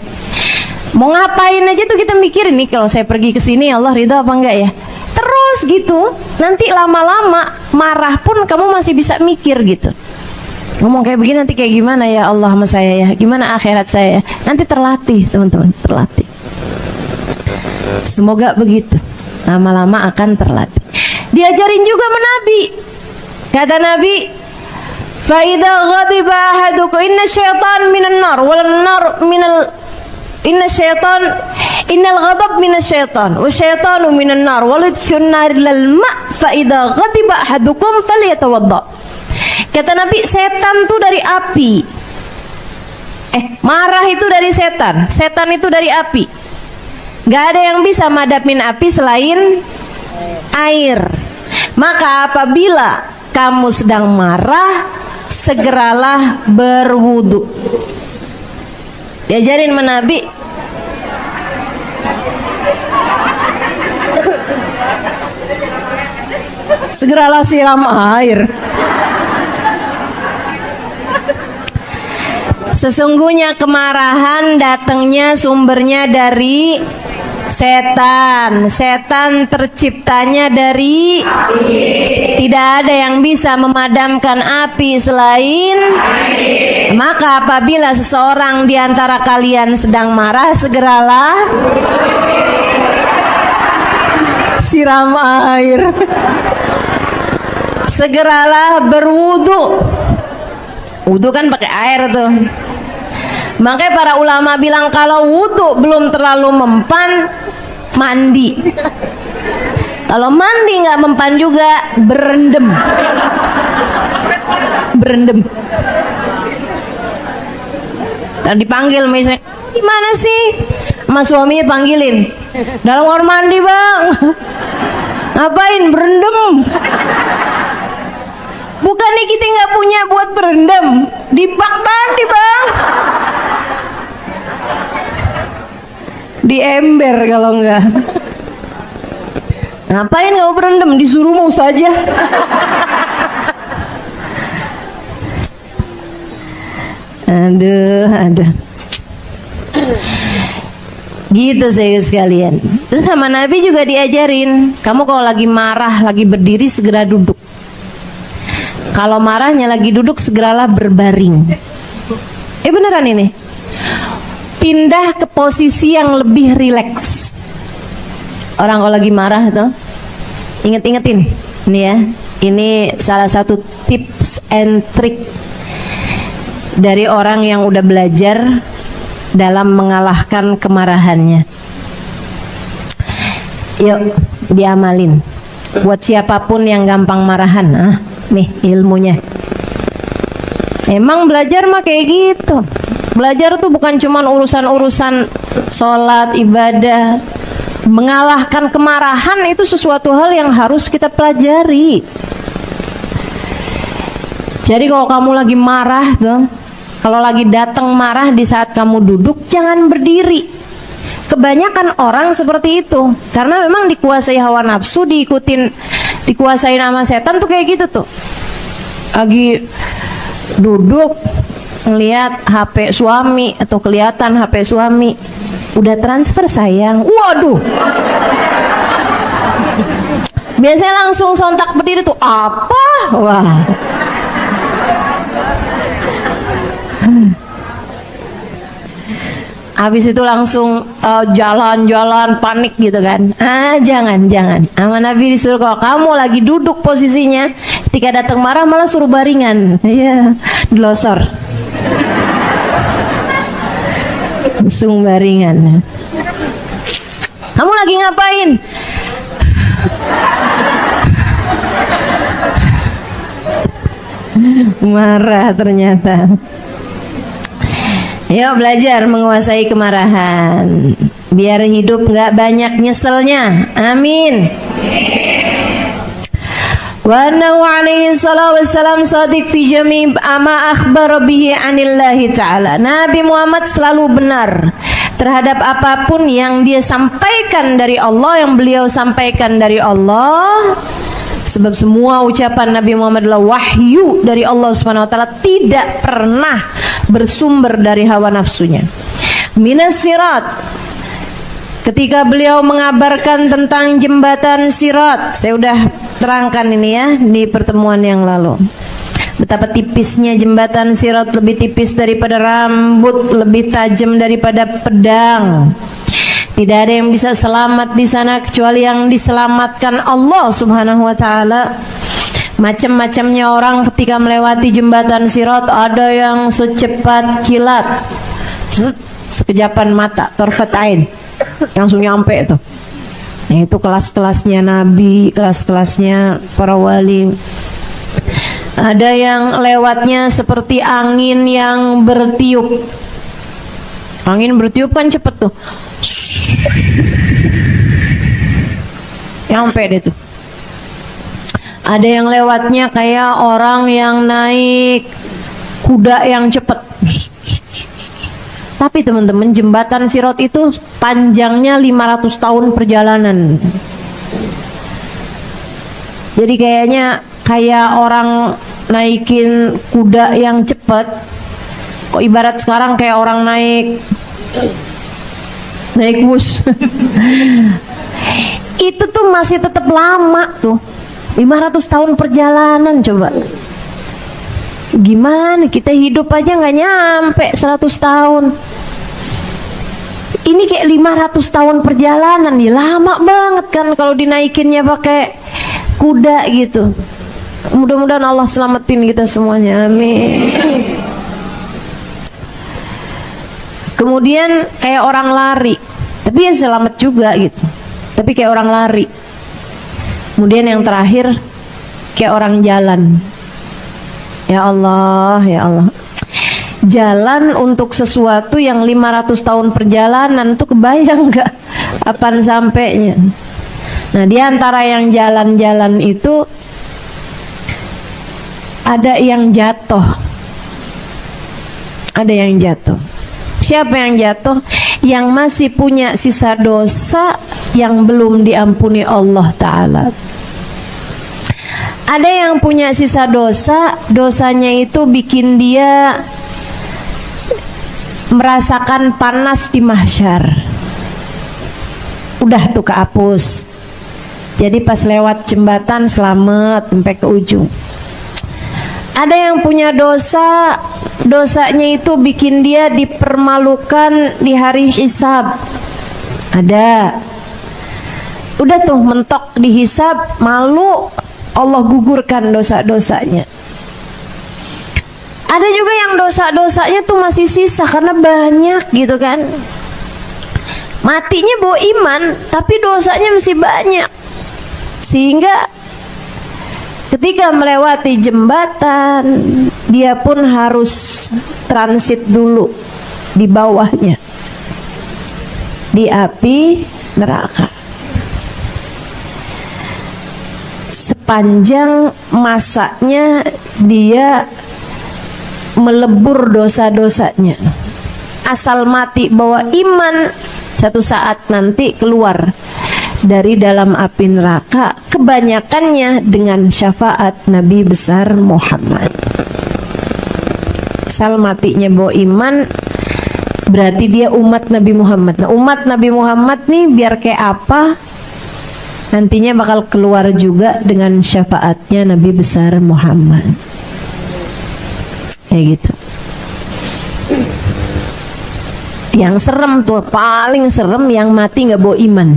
A: Mau ngapain aja tuh kita mikirin nih, kalau saya pergi ke sini Allah ridho apa enggak ya? Terus gitu. Nanti lama-lama marah pun kamu masih bisa mikir gitu. Ngomong kayak begini nanti kayak gimana ya Allah sama saya ya? Gimana akhirat saya? Nanti terlatih teman-teman, terlatih. Semoga begitu. Lama-lama akan terlatih. Diajarin juga sama Nabi. Kata Nabi, fa idza ghadiba ahadukum inna syaitan minan nar wal nar minal inna syaitan innal ghadab minas syaitan wa syaitanu minan nar wal idfun nar lil ma fa idza ghadiba ahadukum falyatawadda. Kata Nabi, setan tuh dari api. Marah itu dari setan. Setan itu dari api. Gak ada yang bisa madapin api selain air. Maka apabila kamu sedang marah, segeralah berwudu. Diajarin sama Nabi. Segeralah siram air. Sesungguhnya kemarahan datangnya sumbernya dari setan. Setan terciptanya dari api. Tidak ada yang bisa memadamkan api selain api. Maka apabila seseorang di antara kalian sedang marah, segeralah siram air. Segeralah berwudu. Wudu kan pakai air tuh. Makanya para ulama bilang kalau wudu belum terlalu mempan, mandi. Kalau mandi nggak mempan juga, berendam. Berendam. Dan dipanggil misalnya, gimana sih? Sama suaminya panggilin. Dalam kamar mandi bang. Ngapain berendam? Bukannya kita nggak punya buat berendam, di bak mandi bang, di ember kalau enggak. Ngapain nggak berendam? Disuruh mau saja. Aduh. Gitu saya sekalian. Terus sama Nabi juga diajarin, kamu kalau lagi marah, lagi berdiri segera duduk. Kalau marahnya lagi duduk, segeralah berbaring. Beneran ini. Pindah ke posisi yang lebih rileks. Orang kalau lagi marah tuh, inget-ingetin. Ini ya, ini salah satu tips and trick dari orang yang udah belajar dalam mengalahkan kemarahannya. Yuk, diamalin. Buat siapapun yang gampang marahan, nih ilmunya. Emang belajar mah kayak gitu. Belajar tuh bukan cuman urusan-urusan sholat, ibadah. Mengalahkan kemarahan itu sesuatu hal yang harus kita pelajari. Jadi kalau kamu lagi marah tuh, kalau lagi datang marah di saat kamu duduk, jangan berdiri. Kebanyakan orang seperti itu, karena memang dikuasai hawa nafsu, dikuasai nama setan tuh kayak gitu tuh. Lagi duduk ngelihat HP suami atau kelihatan HP suami, udah transfer sayang, waduh. Biasanya langsung sontak berdiri tuh, apa? Wah. Habis itu langsung jalan-jalan panik gitu kan. Jangan. Sama Nabi disuruh kalau kamu lagi duduk posisinya, ketika datang marah malah suruh baringan. Iya, dilosor. Langsung baringan. Kamu lagi ngapain? Marah ternyata. Yuk belajar menguasai kemarahan, biar hidup nggak banyak nyeselnya. Amin. Wa annahu alaihi salatu wassalam sadiq fi jami' ma akhbara bihi anillahi ta'ala. Nabi Muhammad selalu benar terhadap apapun yang dia sampaikan dari Allah, yang beliau sampaikan dari Allah, Sebab semua ucapan Nabi Muhammad adalah wahyu dari Allah Subhanahu wa taala, tidak pernah bersumber dari hawa nafsunya. Minas sirat, ketika beliau mengabarkan tentang jembatan sirat, saya udah terangkan ini ya di pertemuan yang lalu. Betapa tipisnya jembatan sirat, lebih tipis daripada rambut, lebih tajam daripada pedang. Tidak ada yang bisa selamat di sana kecuali yang diselamatkan Allah Subhanahu wa taala. Macam-macamnya orang ketika melewati jembatan sirat, ada yang secepat kilat, sekejapan mata, torfat ain, langsung nyampe itu. Nah, itu kelas-kelasnya Nabi, kelas-kelasnya para wali. Ada yang lewatnya seperti angin yang bertiup. Angin bertiup kan cepet tuh, nyampe deh tuh. Ada yang lewatnya kayak orang yang naik kuda yang cepet. Tapi teman-teman, jembatan sirat itu panjangnya 500 tahun perjalanan. Jadi kayaknya kayak orang naikin kuda yang cepet, kok ibarat sekarang kayak orang naik bus. Itu tuh masih tetap lama tuh, 500 tahun perjalanan. Coba gimana kita hidup aja nggak nyampe 100 tahun, ini kayak 500 tahun perjalanan nih, lama banget kan kalau dinaikinnya pakai kuda gitu. Mudah-mudahan Allah selamatin kita semuanya, amin. Kemudian kayak orang lari, tapi ya selamat juga gitu, tapi kayak orang lari. Kemudian yang terakhir kayak orang jalan. Ya Allah, ya Allah. Jalan untuk sesuatu yang 500 tahun perjalanan tuh kebayang gak kapan sampainya? Nah, di antara yang jalan-jalan itu ada yang jatuh. Ada yang jatuh. Siapa yang jatuh? Yang masih punya sisa dosa yang belum diampuni Allah Ta'ala. Ada yang punya sisa dosa, dosanya itu bikin dia merasakan panas di mahsyar. Udah tuh kehapus. Jadi pas lewat jembatan selamat sampai ke ujung. Ada yang punya dosa, dosanya itu bikin dia dipermalukan di hari hisab. Ada. Udah tuh mentok di hisab, malu, Allah gugurkan dosa-dosanya. Ada juga yang dosa-dosanya tuh masih sisa karena banyak gitu kan. Matinya bawa iman, tapi dosanya masih banyak. Sehingga ketika melewati jembatan, dia pun harus transit dulu di bawahnya, di api neraka. Sepanjang masanya dia melebur dosa-dosanya. Asal mati bawa iman, satu saat nanti keluar dari dalam api neraka, kebanyakannya dengan syafaat Nabi besar Muhammad. Asal matinya bawa iman, berarti dia umat Nabi Muhammad. Nah, umat Nabi Muhammad nih biar kayak apa, nantinya bakal keluar juga dengan syafaatnya Nabi besar Muhammad. Kayak gitu. Yang serem tuh, paling serem yang mati nggak bawa iman.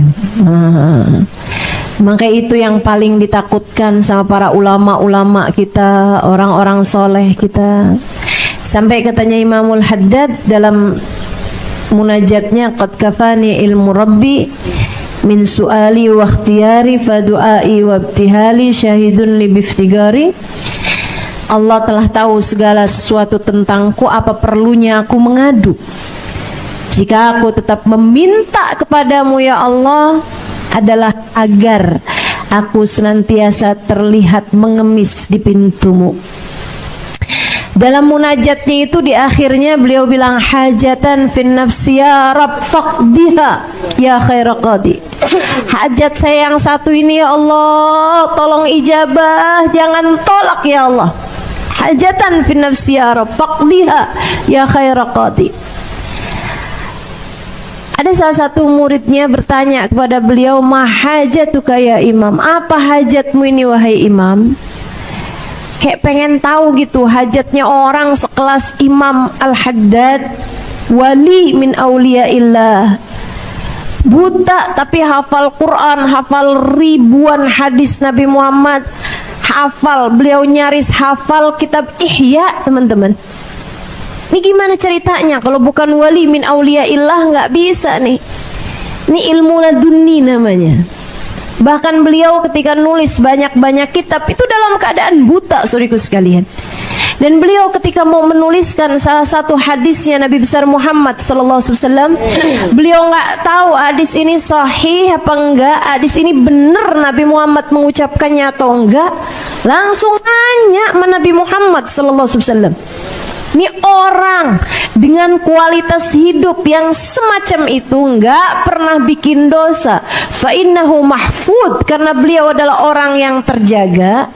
A: Makanya itu yang paling ditakutkan sama para ulama-ulama kita, orang-orang soleh kita. Sampai katanya Imamul Haddad dalam munajatnya, qad kafani ilmu rabbi min su'ali wa ikhtiyari fa du'ai wa ibtihali syahidun li biftigari. Allah telah tahu segala sesuatu tentangku, apa perlunya aku mengadu? Jika aku tetap meminta kepadamu ya Allah, adalah agar aku senantiasa terlihat mengemis di pintumu. Dalam munajatnya itu di akhirnya beliau bilang, hajatan fin nafsi ya Rabb faqdiha ya khaira qadi. Hajat saya yang satu ini ya Allah, tolong ijabah, jangan tolak ya Allah. Hajatan fin nafsi ya Rabb faqdiha ya khaira qadi. Ada salah satu muridnya bertanya kepada beliau, ma hajatuka ya Imam, apa hajatmu ini wahai Imam? Kayak pengen tahu gitu hajatnya orang sekelas Imam Al-Haddad, wali min auliyaillah, buta tapi hafal Quran, hafal ribuan hadis Nabi Muhammad, hafal, beliau nyaris hafal kitab Ihya, teman-teman. Ini gimana ceritanya? Kalau bukan wali min auliyaillah nggak bisa nih. Ini ilmu laduni namanya. Bahkan beliau ketika nulis banyak-banyak kitab itu dalam keadaan buta, saudaraku sekalian. Dan beliau ketika mau menuliskan salah satu hadisnya Nabi besar Muhammad sallallahu alaihi wasallam, beliau nggak tahu hadis ini sahih apa enggak, hadis ini benar Nabi Muhammad mengucapkannya atau enggak. Langsung nanya sama Nabi Muhammad sallallahu alaihi wasallam. Ini orang dengan kualitas hidup yang semacam itu nggak pernah bikin dosa. Fa innahu mahfud, karena beliau adalah orang yang terjaga.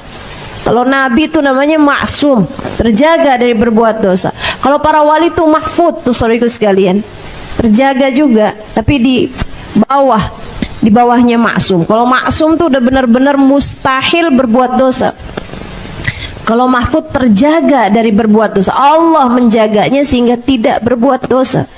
A: Kalau Nabi itu namanya maksum, terjaga dari berbuat dosa. Kalau para wali itu mahfud tuh saudaraku sekalian, terjaga juga, tapi di bawahnya maksum. Kalau maksum tuh udah benar-benar mustahil berbuat dosa. Kalau mahfud terjaga dari berbuat dosa, Allah menjaganya sehingga tidak berbuat dosa.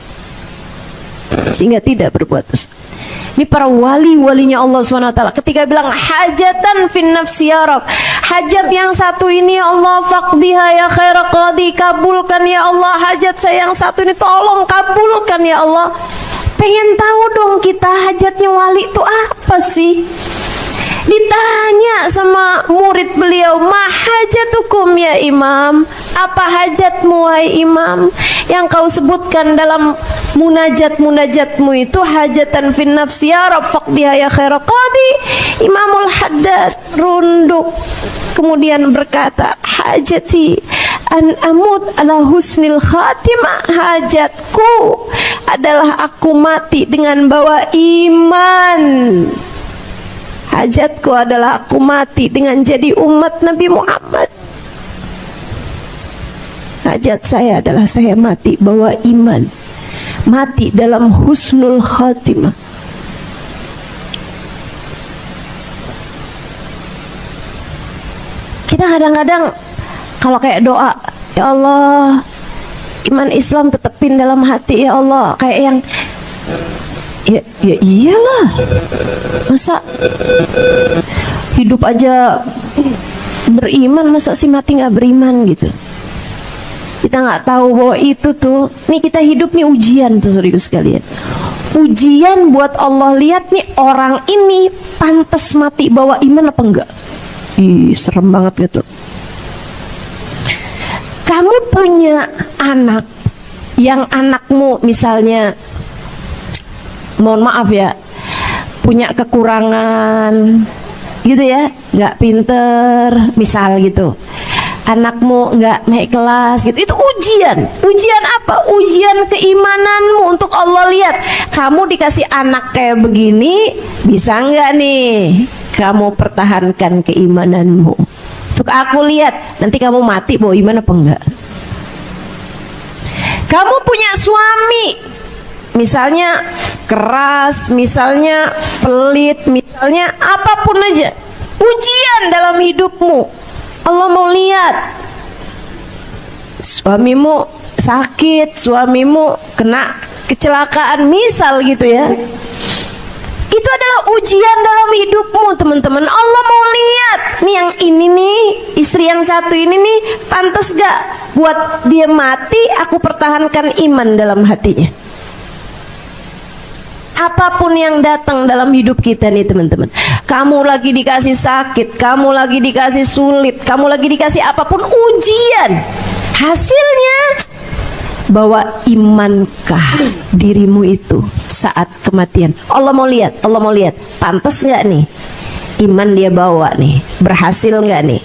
A: Ini para wali-walinya Allah SWT ketika bilang hajatan fin nafsi ya Rabb, hajat yang satu ini ya Allah faqdiha ya khaira qadi, kabulkan ya Allah hajat saya yang satu ini, tolong kabulkan ya Allah. Pengen tahu dong kita hajatnya wali itu apa sih? Ditanya sama murid beliau, ma hajatukum ya Imam, apa hajatmu wahai Imam? Yang kau sebutkan dalam munajatmu itu hajatan fin nafsi ya Rabb faqdiha ya khaira qadi. Imamul Haddad runduk kemudian berkata, hajati an amut ala husnil khatimah, hajatku adalah aku mati dengan bawa iman. Hajatku adalah aku mati dengan jadi umat Nabi Muhammad. Hajat saya adalah saya mati bawa iman, mati dalam husnul khatimah. Kita kadang-kadang kalau kayak doa, ya Allah, iman Islam tetepin dalam hati ya Allah, kayak yang ya iyalah, masa hidup aja beriman, masa sih mati nggak beriman gitu. Kita nggak tahu bahwa itu tuh, nih kita hidup nih ujian tuh saudara sekalian, ujian buat Allah lihat nih orang ini pantas mati bawa iman apa enggak. Ih, serem banget gitu. Kamu punya anak yang anakmu misalnya, mohon maaf ya, punya kekurangan gitu ya, nggak pinter misal gitu, anakmu nggak naik kelas gitu, itu ujian. Ujian apa? Ujian keimananmu untuk Allah lihat kamu dikasih anak kayak begini, bisa nggak nih kamu pertahankan keimananmu. Untuk aku lihat nanti kamu mati bawa iman apa enggak. Kamu punya suami misalnya keras, misalnya pelit, misalnya apapun aja, ujian dalam hidupmu. Allah mau lihat suamimu sakit, suamimu kena kecelakaan misal gitu ya, itu adalah ujian dalam hidupmu teman-teman. Allah mau lihat nih yang ini nih, istri yang satu ini nih pantas gak buat dia mati, aku pertahankan iman dalam hatinya. Apapun yang datang dalam hidup kita nih teman-teman, kamu lagi dikasih sakit, kamu lagi dikasih sulit, kamu lagi dikasih apapun ujian, hasilnya bahwa imankah dirimu itu saat kematian. Allah mau lihat, Allah mau lihat pantas nggak nih iman dia bawa nih, berhasil nggak nih.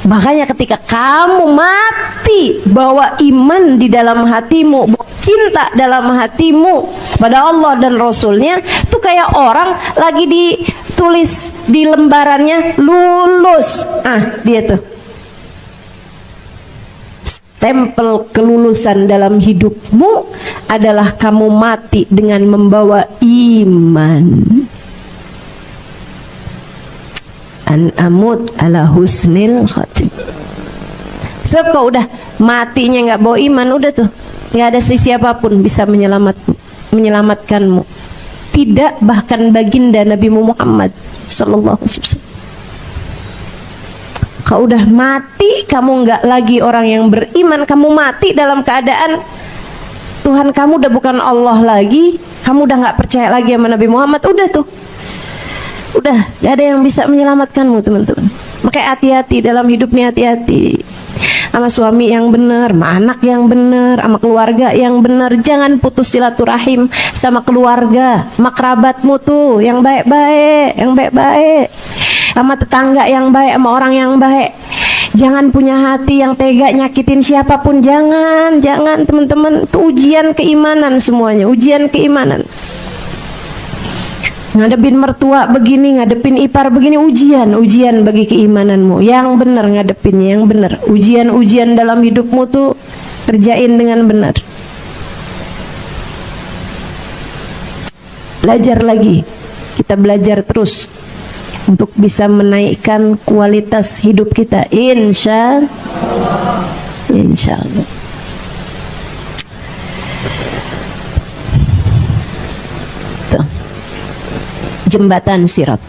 A: Makanya ketika kamu mati bawa iman di dalam hatimu, bawa cinta dalam hatimu pada Allah dan Rasulnya, itu kayak orang lagi ditulis di lembarannya lulus. Dia tuh stempel kelulusan dalam hidupmu adalah kamu mati dengan membawa iman. An amut ala husnil khatim. Sebab kau udah matinya nggak bawa iman, udah tuh nggak ada siapapun bisa menyelamatkanmu. Tidak bahkan baginda Nabi Muhammad sallallahu alaihi wasallam. Kau udah mati, kamu nggak lagi orang yang beriman, kamu mati dalam keadaan Tuhan kamu udah bukan Allah lagi, kamu udah nggak percaya lagi sama Nabi Muhammad, udah tuh. Udah, gak ada yang bisa menyelamatkanmu, teman-teman. Makanya hati-hati dalam hidup nih, hati-hati sama suami yang benar, sama anak yang benar, sama keluarga yang benar. Jangan putus silaturahim sama keluarga, sama kerabatmu tuh yang baik-baik, sama tetangga yang baik, sama orang yang baik. Jangan punya hati yang tega nyakitin siapapun, jangan teman-teman. Itu ujian keimanan semuanya, ujian keimanan. Ngadepin mertua begini, ngadepin ipar begini, ujian bagi keimananmu. Yang benar ngadepinnya, yang benar. Ujian dalam hidupmu tuh kerjain dengan benar. Belajar lagi, kita belajar terus untuk bisa menaikkan kualitas hidup kita. Insya Allah. Jembatan sirat,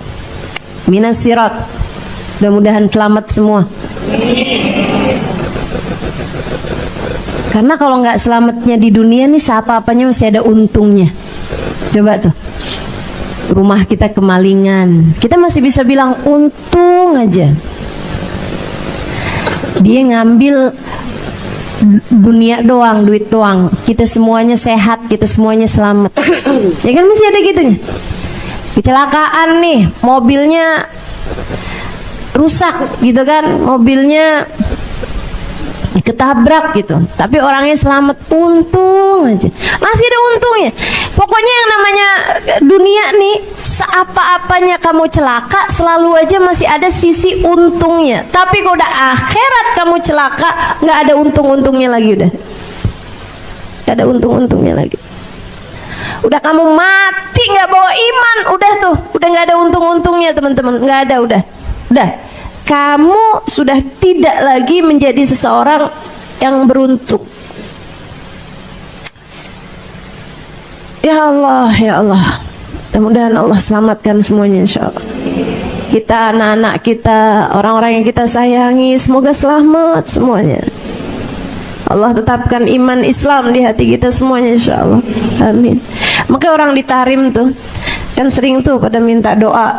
A: minas sirat, mudah-mudahan selamat semua. Karena kalau nggak selamatnya di dunia nih, apa-apanya masih ada untungnya. Coba tuh, rumah kita kemalingan, kita masih bisa bilang untung aja. Dia ngambil dunia doang, duit doang, kita semuanya sehat, kita semuanya selamat. Ya kan masih ada gitunya. Kecelakaan nih, mobilnya rusak gitu kan, mobilnya ketabrak gitu, tapi orangnya selamat, untung aja, masih ada untungnya. Pokoknya yang namanya dunia nih, seapa-apanya kamu celaka, selalu aja masih ada sisi untungnya. Tapi kalau udah akhirat kamu celaka, nggak ada untung-untungnya lagi, udah nggak ada untung-untungnya lagi. Udah kamu mati nggak bawa iman, udah tuh, udah nggak ada untung-untungnya teman-teman, nggak ada, udah. Kamu sudah tidak lagi menjadi seseorang yang beruntung. Ya Allah, mudah-mudahan Allah selamatkan semuanya, insya Allah. Kita, anak-anak kita, orang-orang yang kita sayangi, semoga selamat semuanya. Allah tetapkan iman Islam di hati kita semuanya, insya Allah. Amin. Makanya orang di Tarim tuh kan sering tuh pada minta doa.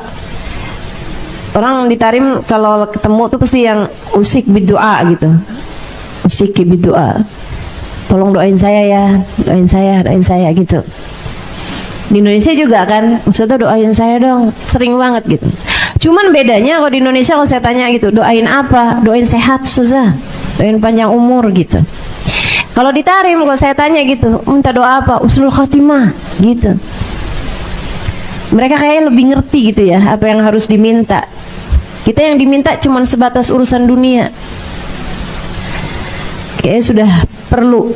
A: Orang di Tarim kalau ketemu tuh pasti yang usik bidoa gitu, usik bidoa. Tolong doain saya ya, doain saya gitu. Di Indonesia juga kan, Ustaz doain saya dong, sering banget gitu. Cuman bedanya kalau di Indonesia, kalau saya tanya gitu, doain apa? Doain sehat Ustazah, doain panjang umur gitu. Kalau di Tarim kalau saya tanya gitu, minta doa apa? Husnul khatimah gitu. Mereka kayaknya lebih ngerti gitu ya apa yang harus diminta. Kita yang diminta cuma sebatas urusan dunia. Kayaknya sudah perlu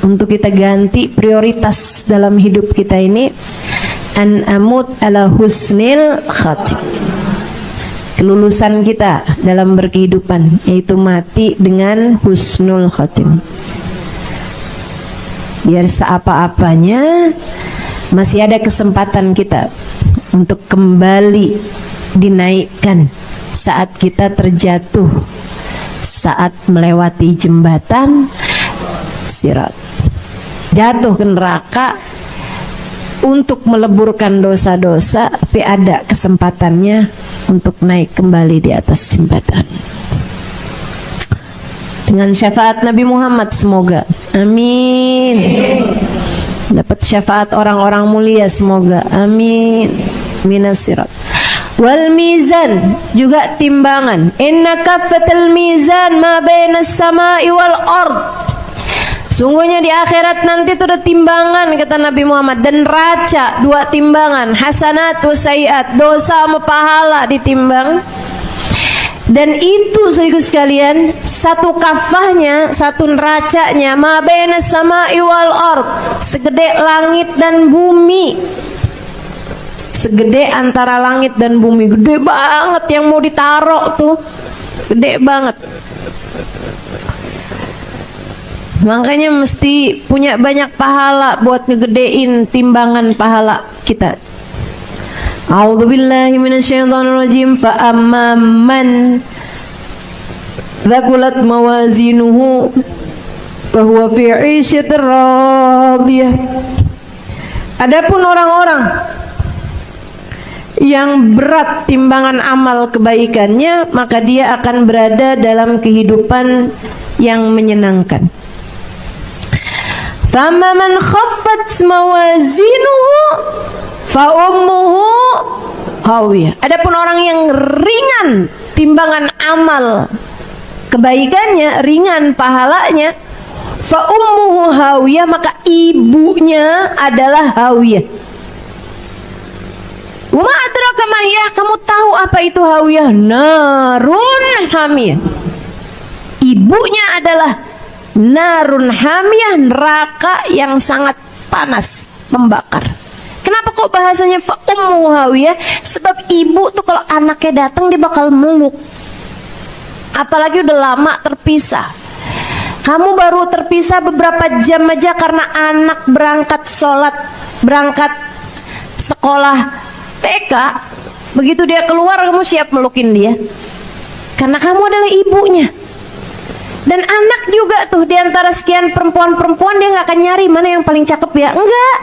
A: untuk kita ganti prioritas dalam hidup kita ini. An amut ala husnil khatim. Kelulusan kita dalam berkehidupan, yaitu mati dengan husnul khatim. Biar seapa-apanya masih ada kesempatan kita untuk kembali dinaikkan saat kita terjatuh, saat melewati jembatan sirat, jatuh ke neraka untuk meleburkan dosa-dosa, tapi ada kesempatannya untuk naik kembali di atas jembatan dengan syafaat Nabi Muhammad, semoga. Amin. Dapat syafaat orang-orang mulia, semoga. Amin. Minas sirat. Wal mizan, juga timbangan. Inna kaffatal mizan ma bainas samai wal ard. Sungguhnya di akhirat nanti itu ada timbangan, kata Nabi Muhammad, dan raca, 2 timbangan, hasanat wa sayiat, dosa sama pahala ditimbang. Dan itu saudara sekalian, satu kafahnya, satu neracanya, ma bainas samai wal ard, segede langit dan bumi. Segede antara langit dan bumi, gede banget, yang mau ditaruh tuh gede banget. Makanya mesti punya banyak pahala buat ngegedein timbangan pahala kita. A'udzubillahi minasyaitonirrajim. Fa amman thaqulat mawazinuhu fa huwa fi 'ishatir radiyah. Adapun orang-orang yang berat timbangan amal kebaikannya, maka dia akan berada dalam kehidupan yang menyenangkan. Fama man khaffat mawazinuhu fa ummuhu hawiyah. Adapun orang yang ringan timbangan amal kebaikannya, ringan pahalanya, fa ummuhu hawiyah, maka ibunya adalah hawiyah. Wa ma adraka ma hiya, kamu tahu apa itu hawiyah? Narun hamiyah. Ibunya adalah narun hamiyah, neraka yang sangat panas, membakar. Kenapa kok bahasanya fa ummu hawiyah? Sebab ibu tuh kalau anaknya datang dia bakal meluk. Apalagi udah lama terpisah. Kamu baru terpisah beberapa jam aja karena anak berangkat sholat, berangkat sekolah TK. Begitu dia keluar, kamu siap melukin dia karena kamu adalah ibunya. Dan anak juga tuh, diantara sekian perempuan-perempuan, dia gak akan nyari mana yang paling cakep ya, enggak.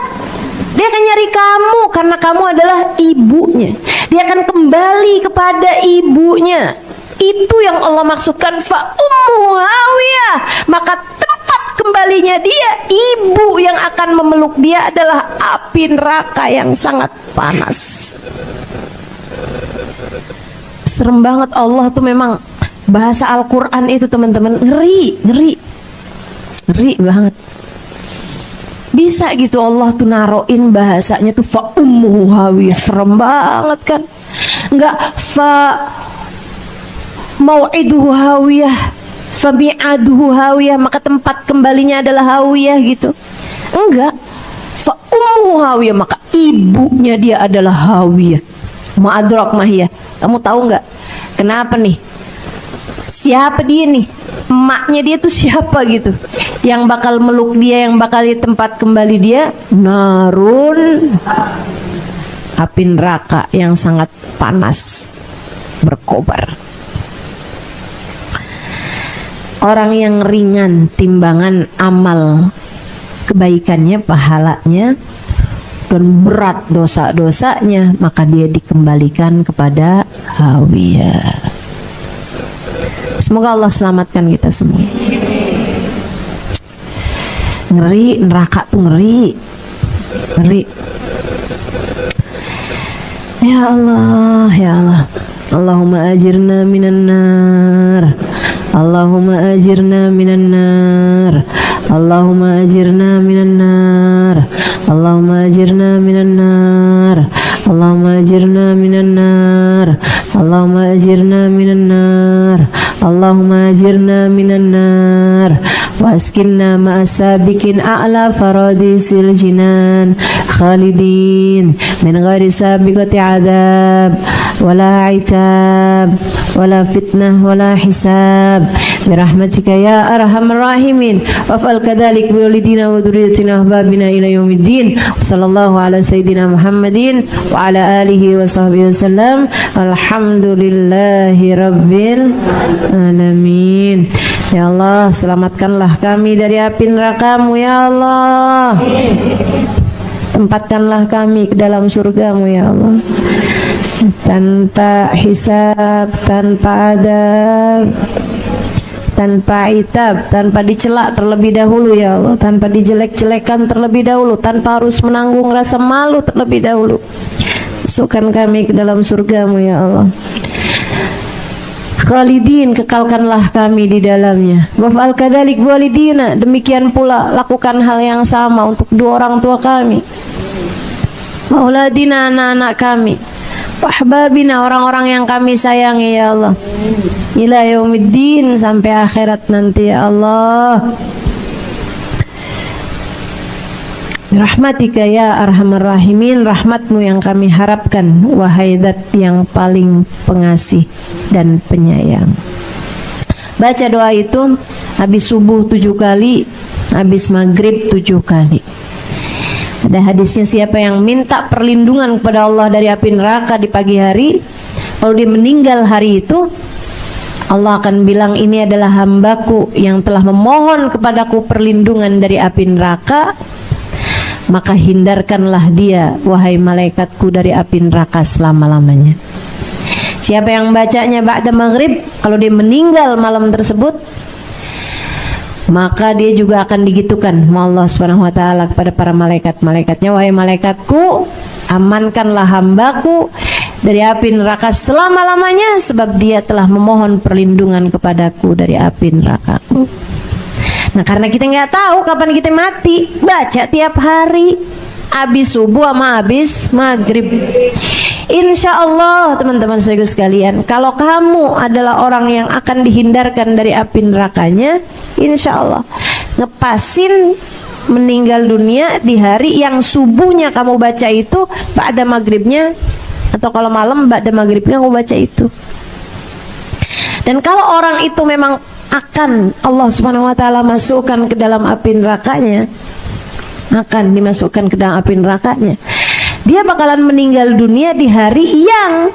A: Dia akan nyari kamu karena kamu adalah ibunya. Dia akan kembali kepada ibunya. Itu yang Allah maksudkan fa ummu hawiyah. Maka tempat kembalinya dia, ibu yang akan memeluk dia adalah api neraka yang sangat panas. Serem banget. Allah tuh memang, bahasa Al-Quran itu teman-teman, ngeri banget. Bisa gitu Allah tuh naroin bahasanya tuh fa ummu hawiyah. Serem banget kan. Enggak fa mau'iduhu hawiyah, fa mi'aduhu hawiyah, maka tempat kembalinya adalah hawiyah gitu. Enggak, fa ummu hawiyah, maka ibunya dia adalah hawiyah. Ma'adrak mahiyah. Kamu tahu enggak kenapa nih? Siapa dia nih? Emaknya dia tuh siapa gitu? Yang bakal meluk dia, yang bakal di tempat kembali dia, narun, api neraka yang sangat panas, berkobar. Orang yang ringan timbangan amal kebaikannya, pahalanya, dan berat dosa-dosanya, maka dia dikembalikan kepada hawiyah. Semoga Allah selamatkan kita semua. Ngeri, neraka tuh ngeri. Ya Allah, ya Allah. Allahumma ajirna minan nar. Allahumma ajirna minan nar. Allahumma ajirna minan nar. Allahumma ajirna minan nar. Allahumma ajirna minan nar. Allahumma ajirna minan nar. Allahumma ajirna minan nar. Waskinna ma'asabikin a'la faradisil jinan khalidin min ghairi sabiqati adab wala itab wala fitnah wala hisab birahmatika ya arhamar rahimin waf'al kadhalik bi walidina wa dhurriyyatina wa ahbabina ila yaumiddin. Sallallahu ala sayyidina Muhammadin wa ala alihi wa sahbihi wasallam. Alhamdulillahi rabbil alamin. Ya Allah, selamatkanlah kami dari api neraka-Mu ya Allah. Tempatkanlah kami ke dalam surga-Mu ya Allah, tanpa hisab, tanpa adab, tanpa itab, tanpa dicela terlebih dahulu ya Allah, tanpa dijelek-jelekan terlebih dahulu, tanpa harus menanggung rasa malu terlebih dahulu. Masukkan kami ke dalam surga-Mu ya Allah. Khalidin, kekalkanlah kami di dalamnya. Waf'al kadzalik walidina, demikian pula lakukan hal yang sama untuk dua orang tua kami. Mauladina, anak-anak kami. Wahbabina, orang-orang yang kami sayangi ya Allah. Ila yaumiddin, sampai akhirat nanti ya Allah. Rahmatika ya arhamar rahimin, rahmatmu yang kami harapkan, wahai Zat yang paling pengasih dan penyayang. Baca doa itu habis subuh 7 kali, habis maghrib 7 kali. Ada hadisnya, siapa yang minta perlindungan kepada Allah dari api neraka di pagi hari, kalau dia meninggal hari itu, Allah akan bilang, ini adalah hambaku yang telah memohon kepadaku perlindungan dari api neraka, maka hindarkanlah dia, wahai malaikatku, dari api neraka selama-lamanya. Siapa yang bacanya ba'da maghrib, kalau dia meninggal malam tersebut, maka dia juga akan digitukan Allah Subhanahu wa taala kepada para malaikat-malaikatnya, wahai malaikatku, amankanlah hambaku dari api neraka selama-lamanya, sebab dia telah memohon perlindungan kepadaku dari api nerakaku. Nah, karena kita nggak tahu kapan kita mati, baca tiap hari, habis subuh sama habis maghrib. Insya Allah teman-teman saudara sekalian, kalau kamu adalah orang yang akan dihindarkan dari api nerakanya, insya Allah ngepasin meninggal dunia di hari yang subuhnya kamu baca itu, ba'da maghribnya, atau kalau malam ba'da maghribnya kamu baca itu. Dan kalau orang itu memang akan Allah Subhanahu wa taala masukkan ke dalam api nerakanya, akan dimasukkan ke dalam api nerakanya, dia bakalan meninggal dunia di hari yang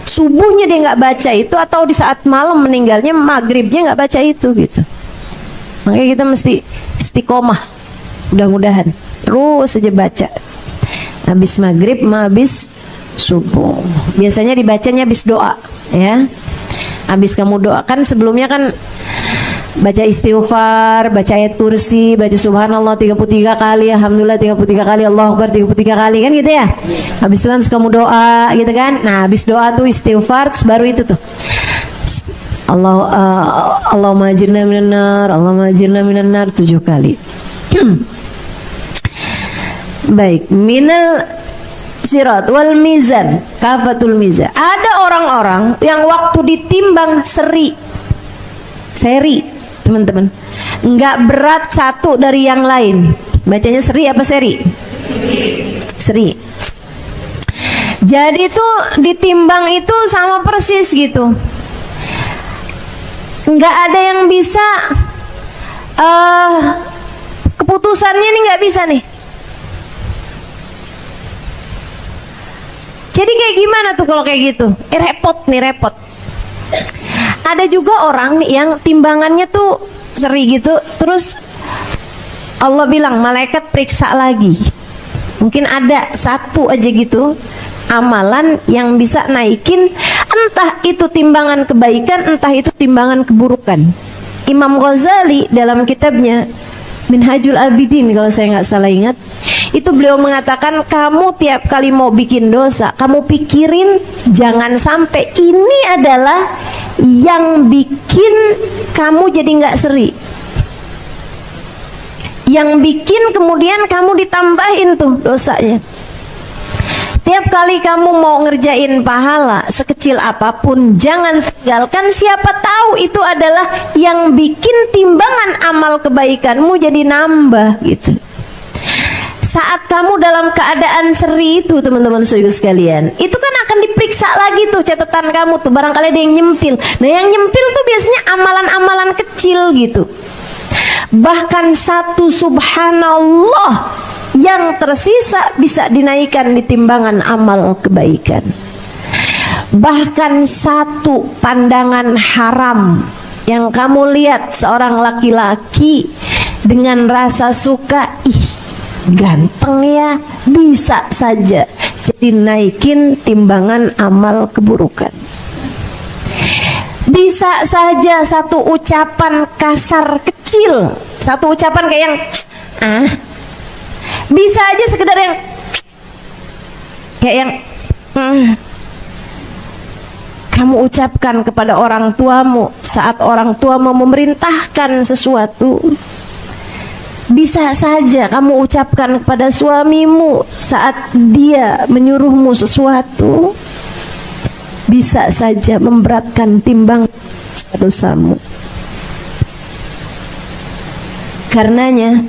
A: subuhnya dia nggak baca itu, atau di saat malam meninggalnya, maghribnya nggak baca itu gitu. Makanya kita mesti istiqomah, mudah-mudahan terus saja baca habis maghrib sama habis subuh. Biasanya dibacanya habis doa ya. Habis kamu doakan, sebelumnya kan baca istighfar, baca ayat kursi, baca subhanallah 33 kali, alhamdulillah 33 kali, Allahu Akbar 33 kali kan gitu ya. Habis itu kan kamu doa gitu kan. Nah, habis doa tuh istighfar, terus baru itu tuh Allahumma ajirna minan nar, Allahumma ajirna minan nar 7 kali. Baik, minal sirat wal mizan kafatul mizan. Ada orang-orang yang waktu ditimbang seri teman-teman, nggak berat satu dari yang lain. Bacanya seri apa seri? Seri. Jadi itu ditimbang itu sama persis gitu. Nggak ada yang bisa keputusannya nih, nggak bisa nih. Jadi kayak gimana tuh kalau kayak gitu? Repot. Ada juga orang yang timbangannya tuh seri gitu, terus Allah bilang malaikat periksa lagi. Mungkin ada satu aja gitu amalan yang bisa naikin, entah itu timbangan kebaikan, entah itu timbangan keburukan. Imam Ghazali dalam kitabnya Minhajul Abidin, kalau saya nggak salah ingat, itu beliau mengatakan, kamu tiap kali mau bikin dosa, kamu pikirin jangan sampai ini adalah yang bikin kamu jadi nggak seri, yang bikin kemudian kamu ditambahin tuh dosanya. Tiap kali kamu mau ngerjain pahala sekecil apapun, jangan tinggalkan, siapa tahu itu adalah yang bikin timbangan amal kebaikanmu jadi nambah gitu. Saat kamu dalam keadaan seri itu teman-teman saudara sekalian, itu kan akan diperiksa lagi tuh catatan kamu tuh, barangkali ada yang nyempil. Nah, yang nyempil tuh biasanya amalan-amalan kecil gitu. Bahkan satu subhanallah yang tersisa bisa dinaikkan di timbangan amal kebaikan. Bahkan satu pandangan haram yang kamu lihat seorang laki-laki dengan rasa suka, ih ganteng ya, bisa saja jadi naikin timbangan amal keburukan. Bisa saja satu ucapan kasar kecil, satu ucapan kayak yang bisa aja sekedar yang kayak yang kamu ucapkan kepada orang tuamu saat orang tuamu memerintahkan sesuatu. Bisa saja kamu ucapkan kepada suamimu saat dia menyuruhmu sesuatu. Bisa saja memberatkan timbang dosamu. Karenanya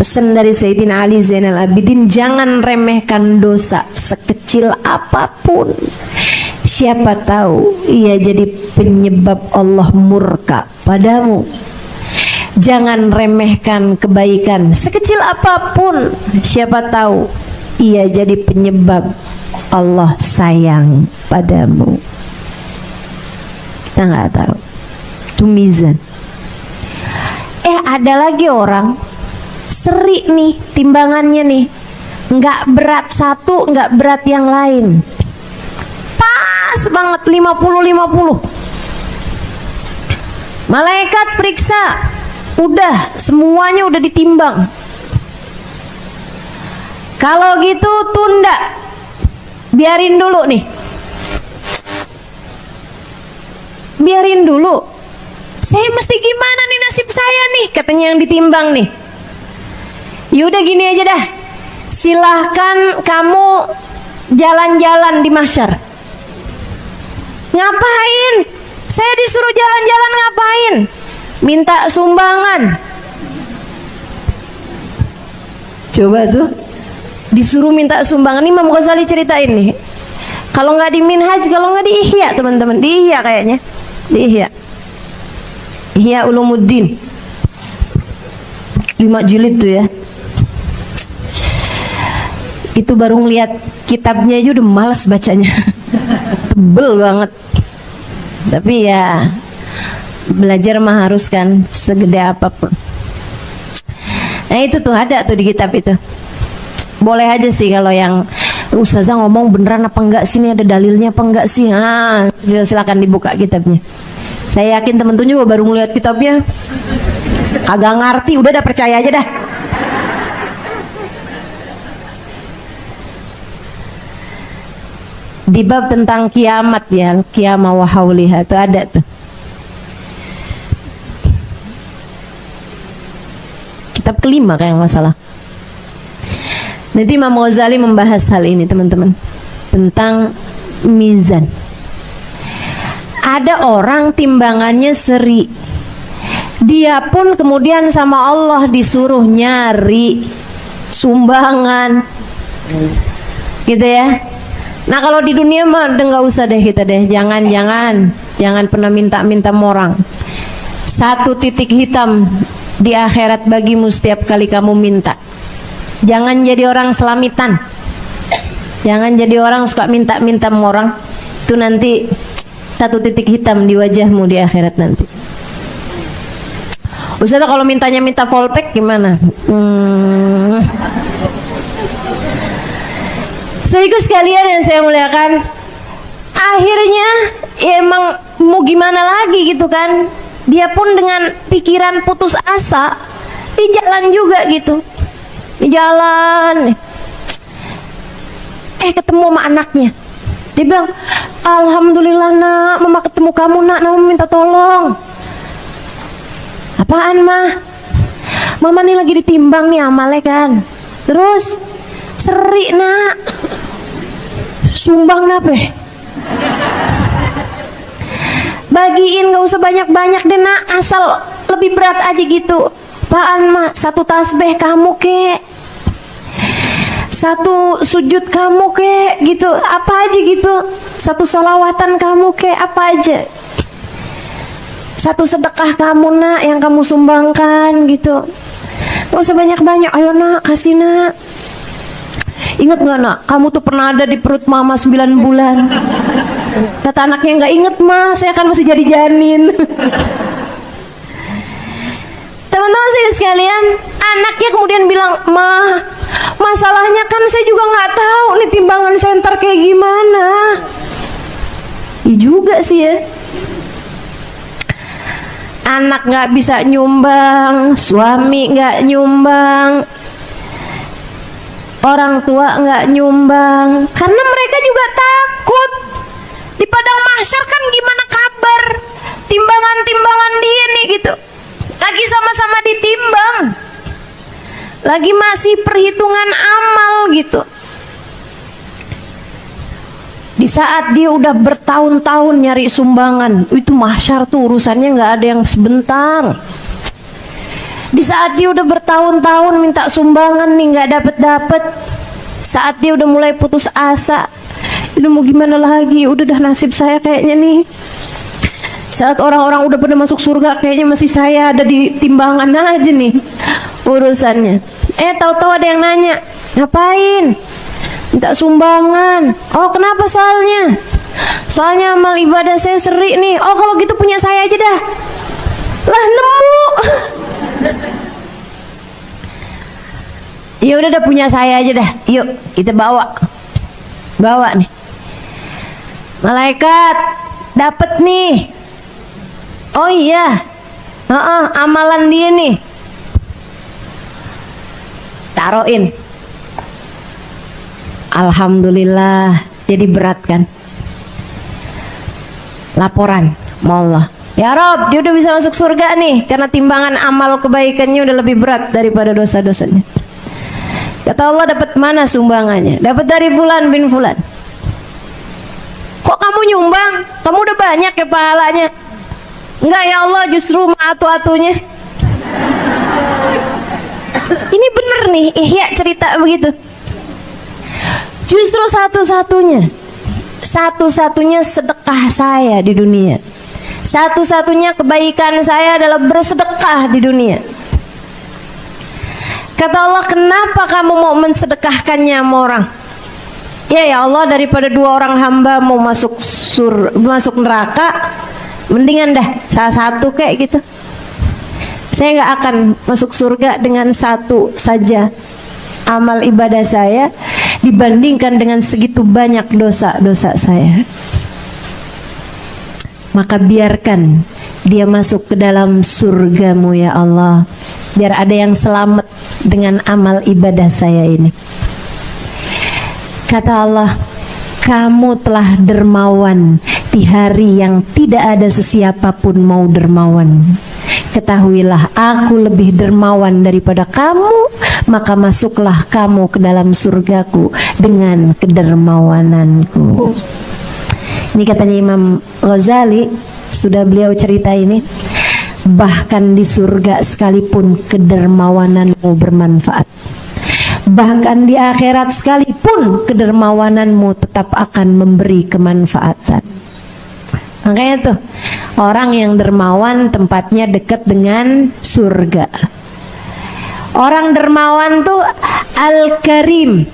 A: pesan dari Sayyidina Ali Zainal Abidin, jangan remehkan dosa sekecil apapun. Siapa tahu ia jadi penyebab Allah murka padamu. Jangan remehkan kebaikan sekecil apapun. Siapa tahu ia jadi penyebab Allah sayang padamu. Kita nggak tahu. Itu mizan. Ada lagi orang seri nih timbangannya nih, nggak berat satu, nggak berat yang lain. Pas banget 50-50. Malaikat periksa, udah semuanya udah ditimbang. Kalau gitu tunda, biarin dulu nih, biarin dulu. Saya mesti gimana nih nasib saya nih, katanya yang ditimbang nih. Yaudah gini aja dah, silahkan kamu jalan-jalan di mahsyar. Ngapain? Saya disuruh jalan-jalan ngapain? Minta sumbangan. Coba tuh, disuruh minta sumbangan. Ini Imam Ghazali ceritain nih. Kalau nggak di Minhaj, kalau nggak di Ihya, teman-teman, di Ihya kayaknya, di Ihya, Ihya Ulumuddin, 5 jilid tuh ya. Itu baru ngeliat kitabnya aja udah males bacanya. Tebel banget. Tapi ya belajar mah harus kan, segede apapun. Nah itu tuh ada tuh di kitab itu. Boleh aja sih kalau yang ustazah ngomong beneran apa enggak sih, ini ada dalilnya apa enggak sih. Silakan dibuka kitabnya. Saya yakin temen-temen juga baru ngeliat kitabnya agak ngerti, udah dah percaya aja dah. Di bab tentang kiamat ya, kiamah wa hauliha itu ada tuh. Kitab kelima kayak masalah. Nanti Imam Ghazali membahas hal ini teman-teman, tentang mizan. Ada orang timbangannya seri, dia pun kemudian sama Allah disuruh nyari sumbangan, gitu ya. Nah kalau di dunia mah udah nggak usah deh kita deh, jangan pernah minta orang. 1 titik hitam di akhirat bagimu setiap kali kamu minta. Jangan jadi orang selamitan, jangan jadi orang suka minta orang. Itu nanti 1 titik hitam di wajahmu di akhirat nanti. Ustaz kalau mintanya minta fallback gimana? Saudaraku sekalian yang saya muliakan, akhirnya ya emang mau gimana lagi gitu kan. Dia pun dengan pikiran putus asa di jalan juga gitu, di jalan ketemu sama anaknya. Dia bilang, alhamdulillah nak, mama ketemu kamu nak, mama minta tolong. Apaan mah? Mama nih lagi ditimbang nih amalnya kan. Terus seri nak, sumbang napa? Bagiin, gak usah banyak-banyak deh nak, asal lebih berat aja gitu. Apaan mah? 1 tasbih kamu kek, 1 sujud kamu kek gitu, apa aja gitu. 1 sholawatan kamu kek, apa aja. 1 sedekah kamu nak yang kamu sumbangkan gitu. Gak usah banyak-banyak, ayo nak, kasih nak. Ingat gak nak, kamu tuh pernah ada di perut mama 9 bulan. Kata anaknya, gak inget mah, saya kan masih jadi janin. Teman-teman saya sekalian, anaknya kemudian bilang, ma, masalahnya kan saya juga gak tahu nih timbangan senter kayak gimana. Iya juga sih ya. Anak gak bisa nyumbang, suami gak nyumbang, orang tua nggak nyumbang karena mereka juga takut di padang mahsyar kan gimana kabar timbangan dia nih gitu, lagi sama-sama ditimbang, lagi masih perhitungan amal gitu. Di saat dia udah bertahun-tahun nyari sumbangan, itu mahsyar tuh urusannya nggak ada yang sebentar. Di saat dia udah bertahun-tahun minta sumbangan nih nggak dapet, saat dia udah mulai putus asa, udah mau gimana lagi, udah dah nasib saya kayaknya nih. Saat orang-orang udah pada masuk surga, kayaknya masih saya ada di timbangan aja nih urusannya. Tahu-tahu ada yang nanya, ngapain? Minta sumbangan. Oh, kenapa soalnya? Soalnya amal ibadah saya seri nih. Oh, kalau gitu punya saya aja dah. Lah, nemu. Ya udah punya saya aja dah. Yuk, kita bawa nih. Malaikat dapat nih. Oh iya. Amalan dia nih. Taruhin. Alhamdulillah, jadi berat kan? Laporan sama Allah. Ya Rob, dia udah bisa masuk surga nih karena timbangan amal kebaikannya udah lebih berat daripada dosa-dosanya. Kata Allah, dapat mana sumbangannya? Dapat dari fulan bin fulan. Kok kamu nyumbang? Kamu udah banyak ya pahalanya. Enggak ya Allah, justru atu-atunya. Ini bener nih, Ihya cerita begitu. Justru satu-satunya sedekah saya di dunia, satu-satunya kebaikan saya adalah bersedekah di dunia. Kata Allah, kenapa kamu mau mensedekahkannya sama orang? Ya Allah, daripada dua orang hamba mau masuk neraka, mendingan dah salah satu kayak gitu. Saya nggak akan masuk surga dengan satu saja amal ibadah saya dibandingkan dengan segitu banyak dosa-dosa saya. Maka biarkan dia masuk ke dalam surgamu ya Allah, biar ada yang selamat dengan amal ibadah saya ini. Kata Allah, kamu telah dermawan di hari yang tidak ada sesiapapun mau dermawan. Ketahuilah, aku lebih dermawan daripada kamu, maka masuklah kamu ke dalam surgaku dengan kedermawananku. Ini katanya Imam Ghazali, sudah beliau cerita ini, bahkan di surga sekalipun kedermawananmu bermanfaat, bahkan di akhirat sekalipun kedermawananmu tetap akan memberi kemanfaatan. Makanya tuh, orang yang dermawan tempatnya dekat dengan surga. Orang dermawan tuh al-karim.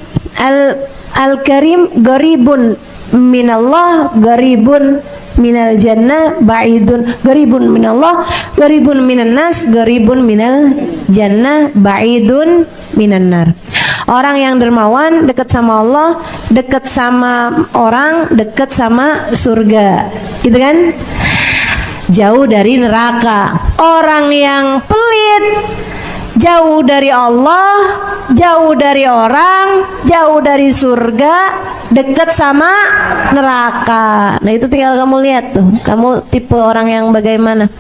A: Al-karim garibun minallah, garibun minal jannah, ba'idun, garibun minallah, garibun minan nas, garibun minal jannah, ba'idun minan nar. Orang yang dermawan dekat sama Allah, dekat sama orang, dekat sama surga, gitu kan? Jauh dari neraka. Orang yang pelit, jauh dari Allah, jauh dari orang, jauh dari surga, dekat sama neraka. Nah itu tinggal kamu lihat tuh, kamu tipe orang yang bagaimana.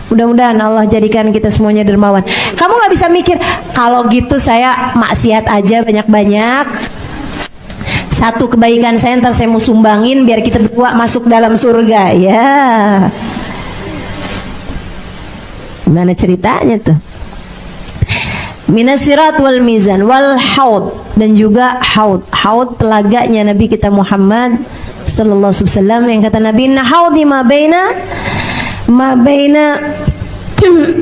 A: Mudah-mudahan Allah jadikan kita semuanya dermawan. Kamu gak bisa mikir, kalau gitu saya maksiat aja banyak-banyak, satu kebaikan saya ntar saya mau sumbangin biar kita berdua masuk dalam surga. Ya, gimana ceritanya tuh? Minasirat wal mizan wal haud, dan juga haud telaganya Nabi kita Muhammad sallallahu alaihi wasallam, yang kata Nabi, inna haudi ma baina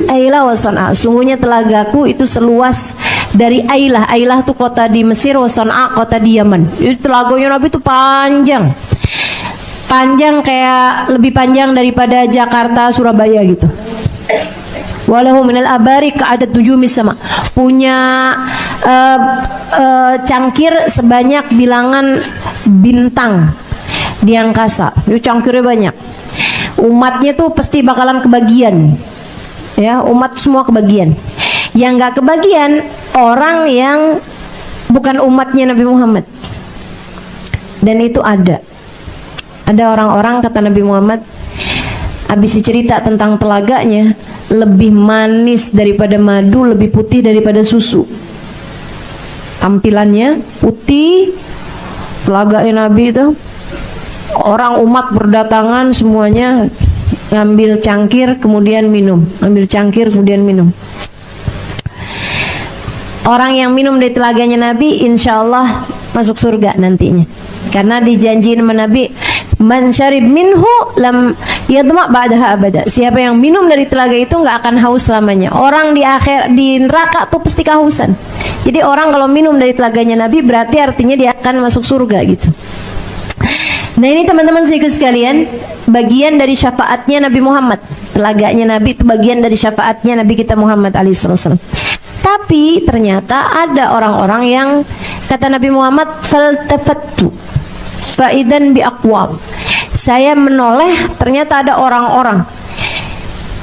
A: Ailah wa San'a, sungguhnya telagaku itu seluas dari Ailah. Ailah tuh kota di Mesir, wa San'a kota di Yaman. Itu telaganya Nabi itu panjang kayak lebih panjang daripada Jakarta Surabaya gitu. Walahu minal abari ka'adat nujumis sama, punya cangkir sebanyak bilangan bintang di angkasa. Itu cangkirnya banyak. Umatnya tuh pasti bakalan kebagian, ya, umat semua kebagian. Yang gak kebagian orang yang bukan umatnya Nabi Muhammad. Dan itu ada orang-orang, kata Nabi Muhammad, habis cerita tentang telaganya, lebih manis daripada madu, lebih putih daripada susu. Tampilannya putih, telaganya Nabi itu, orang umat berdatangan semuanya ngambil cangkir kemudian minum, ambil cangkir kemudian minum. Orang yang minum dari telaganya Nabi insya Allah masuk surga nantinya, karena dijanjiin sama Nabi, man syarib minhu lam yadma ba'daha abada. Siapa yang minum dari telaga itu nggak akan haus selamanya. Orang di neraka tuh pasti kehausan. Jadi orang kalau minum dari telaganya Nabi berarti artinya dia akan masuk surga gitu. Nah ini teman-teman sekalian, bagian dari syafaatnya Nabi Muhammad. Telaganya Nabi itu bagian dari syafaatnya Nabi kita Muhammad alaihissalam. Tapi ternyata ada orang-orang yang, kata Nabi Muhammad, faltafattu faidan biaqwam. Saya menoleh, ternyata ada orang-orang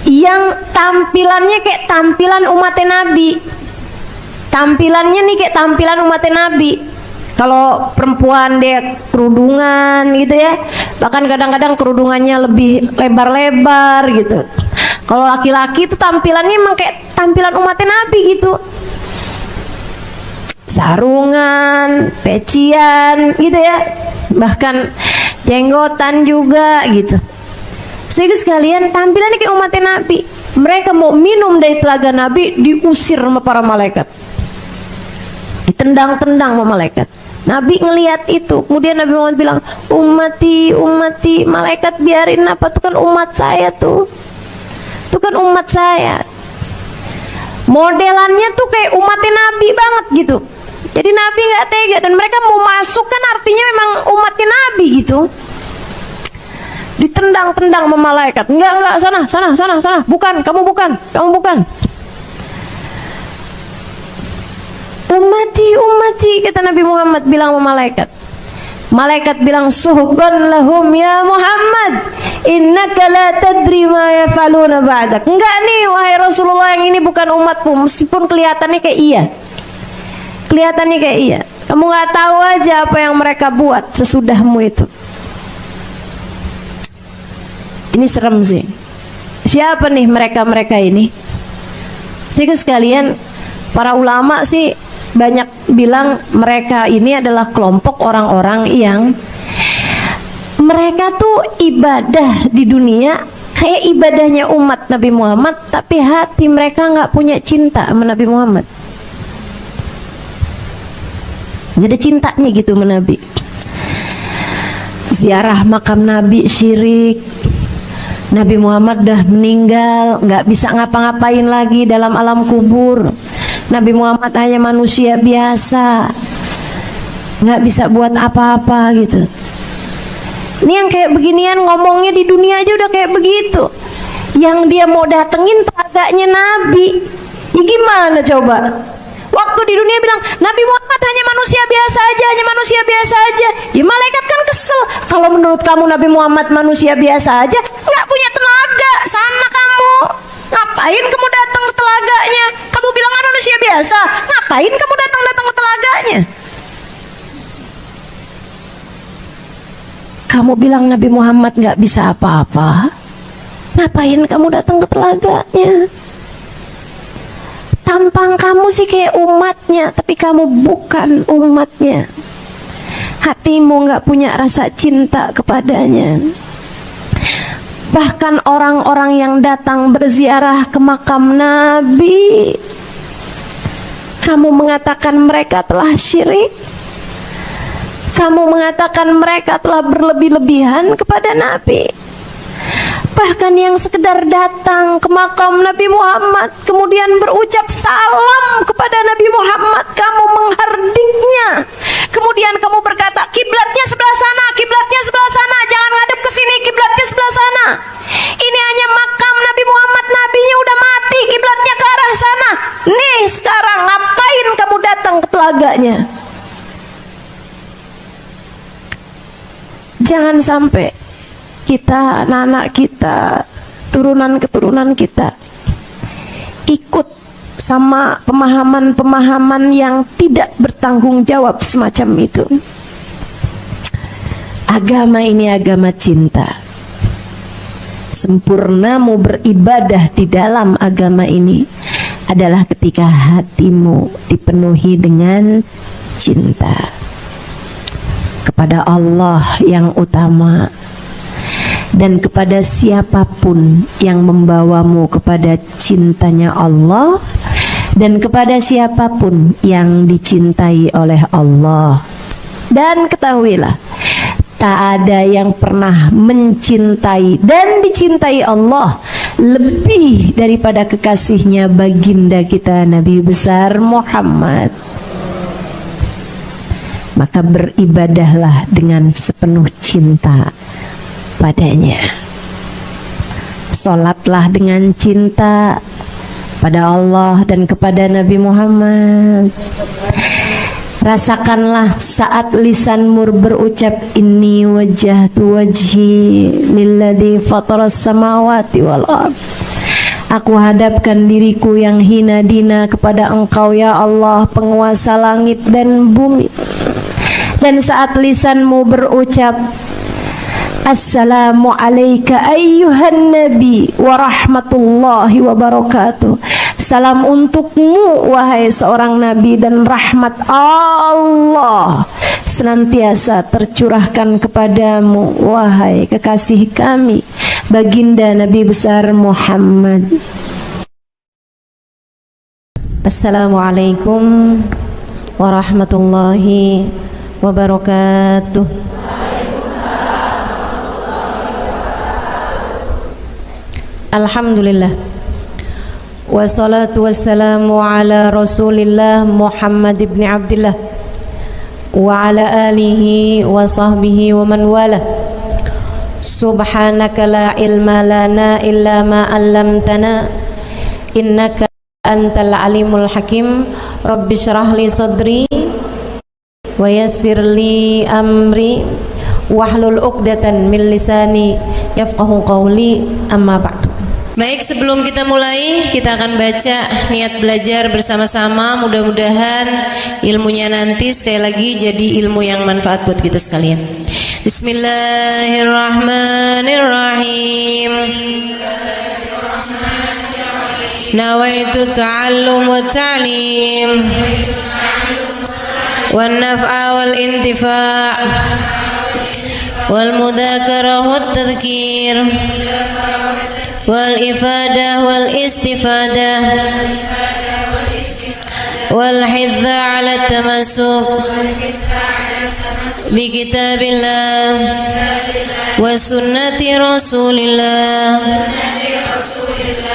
A: yang tampilannya kayak tampilan umat Nabi. Tampilannya nih kayak tampilan umat Nabi. Kalau perempuan dia kerudungan gitu ya, bahkan kadang-kadang kerudungannya lebih lebar-lebar gitu. Kalau laki-laki itu tampilannya emang kayak tampilan umat Nabi gitu, sarungan, pecian gitu ya, bahkan jenggotan juga gitu. Sehingga sekalian tampilannya kayak umat Nabi. Mereka mau minum dari telaga Nabi, diusir sama para malaikat, ditendang-tendang sama malaikat. Nabi ngelihat itu, kemudian Nabi Muhammad bilang, ummati, ummati, malaikat biarin apa, itu kan umat saya tuh, itu kan umat saya. Modelannya tuh kayak umatnya Nabi banget gitu. Jadi Nabi nggak tega, dan mereka mau masuk kan artinya memang umatnya Nabi gitu. Ditendang-tendang sama malaikat, enggak, sana, bukan, kamu bukan. Ummati, kata Nabi Muhammad bilang sama malaikat. Malaikat bilang, suhqan lahum ya Muhammad, innaka la tadri ma yafaluna ba'dak. Enggak nih wahai Rasulullah, yang ini bukan umatmu, meskipun kelihatannya kayak iya. Kelihatannya kayak iya. Kamu nggak tahu aja apa yang mereka buat sesudahmu itu. Ini serem sih. Siapa nih mereka ini? Sehingga sekalian, para ulama sih banyak bilang mereka ini adalah kelompok orang-orang yang mereka tuh ibadah di dunia kayak ibadahnya umat Nabi Muhammad, tapi hati mereka nggak punya cinta sama Nabi Muhammad. Gak ada cintanya gitu sama Nabi. Ziarah makam Nabi syirik. Nabi Muhammad dah meninggal, nggak bisa ngapa-ngapain lagi dalam alam kubur. Nabi Muhammad hanya manusia biasa, nggak bisa buat apa-apa gitu. Ini yang kayak beginian ngomongnya di dunia aja udah kayak begitu. Yang dia mau datengin telaganya Nabi, ya gimana coba? Waktu di dunia bilang Nabi Muhammad hanya manusia biasa aja, ya malaikat kan kesel. Kalau menurut kamu Nabi Muhammad manusia biasa aja, nggak punya tenaga, sana kamu. Ngapain kamu datang ke telaganya? Kamu bilang kan manusia biasa, ngapain kamu datang ke telaganya? Kamu bilang Nabi Muhammad nggak bisa apa-apa, ngapain kamu datang ke telaganya? Tampang kamu sih kayak umatnya, tapi kamu bukan umatnya. Hatimu nggak punya rasa cinta kepadanya. Bahkan orang-orang yang datang berziarah ke makam Nabi, kamu mengatakan mereka telah syirik. Kamu mengatakan mereka telah berlebih-lebihan kepada Nabi. Bahkan yang sekedar datang ke makam Nabi Muhammad kemudian berucap salam kepada Nabi Muhammad, kamu menghardiknya. Kemudian kamu berkata, kiblatnya sebelah sana, jangan ngadep ke sini, kiblatnya sebelah sana. Ini hanya makam Nabi Muhammad, nabinya udah mati, kiblatnya ke arah sana. Nih sekarang ngapain kamu datang ke telaganya? Jangan sampai kita, anak-anak kita, turunan-keturunan kita ikut sama pemahaman-pemahaman yang tidak bertanggung jawab semacam itu. Agama ini agama cinta. Sempurnamu beribadah di dalam agama ini adalah ketika hatimu dipenuhi dengan cinta kepada Allah yang utama dan kepada siapapun yang membawamu kepada cintanya Allah dan kepada siapapun yang dicintai oleh Allah. Dan ketahuilah, tak ada yang pernah mencintai dan dicintai Allah lebih daripada kekasihnya baginda kita Nabi besar Muhammad. Maka beribadahlah dengan sepenuh cinta padanya. Salatlah dengan cinta pada Allah dan kepada Nabi Muhammad. Rasakanlah saat lisanmu berucap inni wajjahtu wajhi lilladzi fataras samawati wal ardh. Aku hadapkan diriku yang hina dina kepada Engkau ya Allah, penguasa langit dan bumi. Dan saat lisanmu berucap Assalamu alayka ayyuhan nabi wa rahmatullahi wa barakatuh. Salam untukmu wahai seorang nabi dan rahmat Allah senantiasa tercurahkan kepadamu wahai kekasih kami baginda Nabi besar Muhammad. Assalamualaikum warahmatullahi wabarakatuh. Alhamdulillah, wassalatu wassalamu ala rasulillah Muhammad ibn Abdillah wa ala alihi wa sahbihi wa man wala. Subhanaka la ilma lana illa ma 'allamtana innaka antal alimul hakim. Rabbi shrah li sadri wa yassir li amri wahlul 'uqdatan min lisani yafqahu qawli, amma ba'du. Baik, sebelum kita mulai, kita akan baca niat belajar bersama-sama. Mudah-mudahan ilmunya nanti sekali lagi jadi ilmu yang manfaat buat kita sekalian. Bismillahirrahmanirrahim. Nawaitu ta'allum wa ta'lim wan naf'a wal intifa' wal mudzakarah wat tadhkir wal ifadah wal istifadah wal hidza ala tamassuk bi kitabillah wa sunnati rasulillah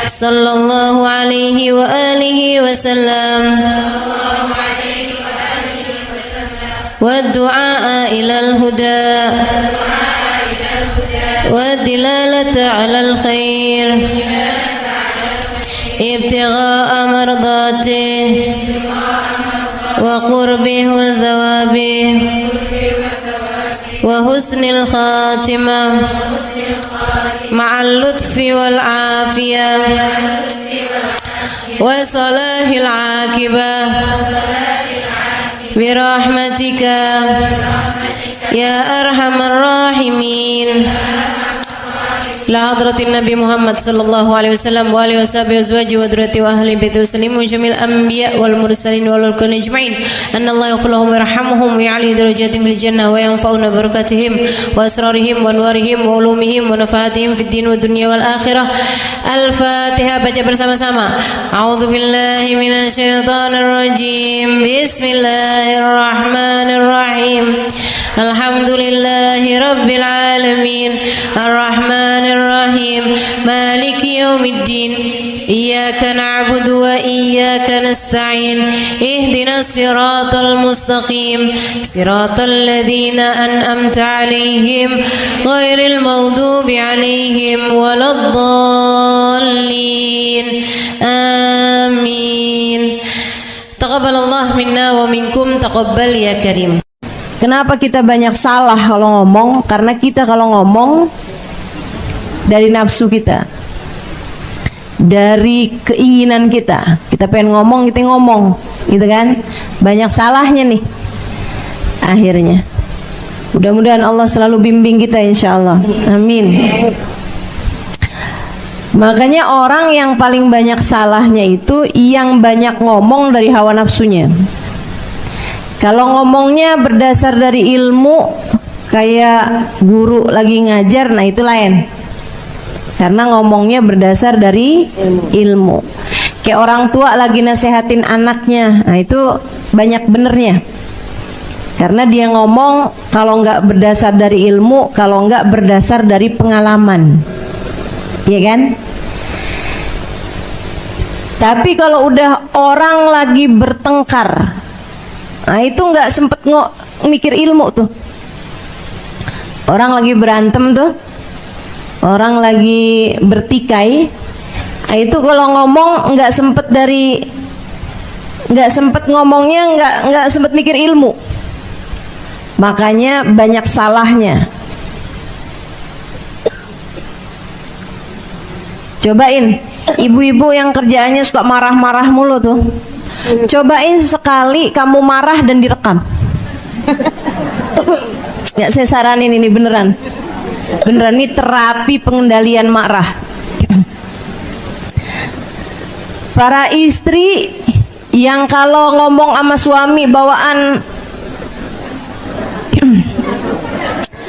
A: sallallahu alaihi wa alihi wasallam wa du'a ilal huda والدلالة على الخير ابتغاء مرضاته وقربه وثوابه وحسن الخاتمة مع اللطف والعافية وصلاح العاقبة برحمتك يا أرحم الراحمين. La hadratin Nabi Muhammad sallallahu alaihi wasallam wa alihi washabihi azwaji wa dzurriyyati wa ahli baiti wasallimu jamil anbiya wal mursalin wal kulli ajma'in anna Allah yaghfir lahum wa yarhamhum wa ya'li darajatihim fil jannah wa yanfa'una barakatihim wa asrarihim wa anwarihim wa ulumihim wa nafaatihim fid din wa dunya wal akhirah. Al-Fatihah, baca bersama-sama. A'udzu billahi minasy syaithanir rajim. Bismillahirrahmanirrahim. Alhamdulillahi rabbil alamin. Ar-Rahmanir Rahim. Maliki yaumiddin. Iyyaka na'budu wa iyyaka nasta'in. Ihdinas siratal mustaqim. Siratal ladzina an'amta 'alaihim ghairil maghdubi 'alaihim waladdallin. Amin. Taqabbalallah minna wa minkum, taqabbal ya karim. Kenapa kita banyak salah kalau ngomong? Karena kita kalau ngomong dari nafsu kita. dari keinginan kita. Kita pengen ngomong, kita ngomong, gitu kan? Banyak salahnya nih akhirnya. Mudah-mudahan Allah selalu bimbing kita, insya Allah. Amin. Makanya orang yang paling banyak salahnya itu yang banyak ngomong dari hawa nafsunya. Kalau ngomongnya berdasar dari ilmu, kayak guru lagi ngajar, nah itu lain. Karena ngomongnya berdasar dari ilmu. Kayak orang tua lagi nasehatin anaknya, nah itu banyak benernya. Karena dia ngomong kalau nggak berdasar dari ilmu, kalau nggak berdasar dari pengalaman, iya kan? Tapi kalau udah orang lagi bertengkar, nah itu nggak sempet mikir ilmu tuh. Orang lagi berantem tuh, orang lagi bertikai, nah itu kalau ngomong nggak sempet ngomongnya, nggak sempet mikir ilmu. Makanya banyak salahnya. Cobain ibu-ibu yang kerjaannya suka marah-marah mulu tuh, cobain sekali kamu marah dan direkam. Ya, saya saranin ini beneran ini terapi pengendalian marah. Para istri yang kalau ngomong sama suami bawaan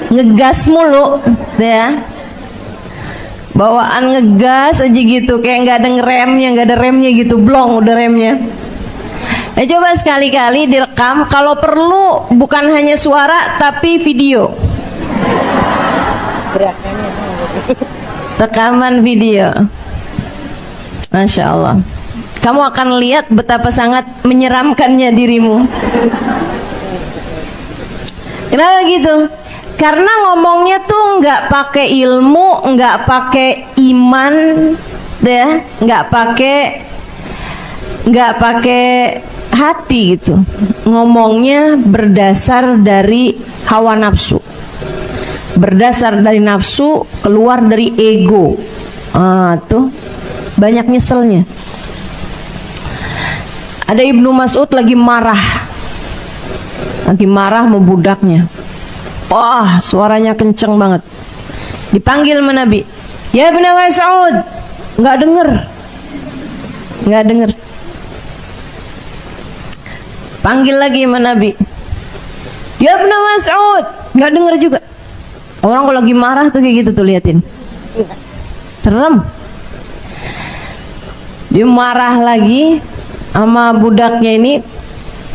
A: ngegas mulu, ya, bawaan ngegas aja gitu, kayak nggak ada remnya gitu, blong udah remnya. Coba sekali-kali direkam, kalau perlu bukan hanya suara tapi video, rekaman video. Masya Allah, kamu akan lihat betapa sangat menyeramkannya dirimu. Kenapa gitu? Karena ngomongnya tuh nggak pakai ilmu, nggak pakai iman, deh, nggak pakai hati gitu. Ngomongnya berdasar dari hawa nafsu, berdasar dari nafsu, keluar dari ego. Tuh banyak nyeselnya. Ada Ibnu Mas'ud lagi marah sama budaknya. Wah, suaranya kenceng banget. Dipanggil sama Nabi, ya Ibnu Mas'ud, nggak denger. Panggil lagi sama Nabi, ya Ibnu Mas'ud, nggak denger juga. Orang kalau lagi marah tuh kayak gitu tuh, liatin, serem. Dia marah lagi sama budaknya ini.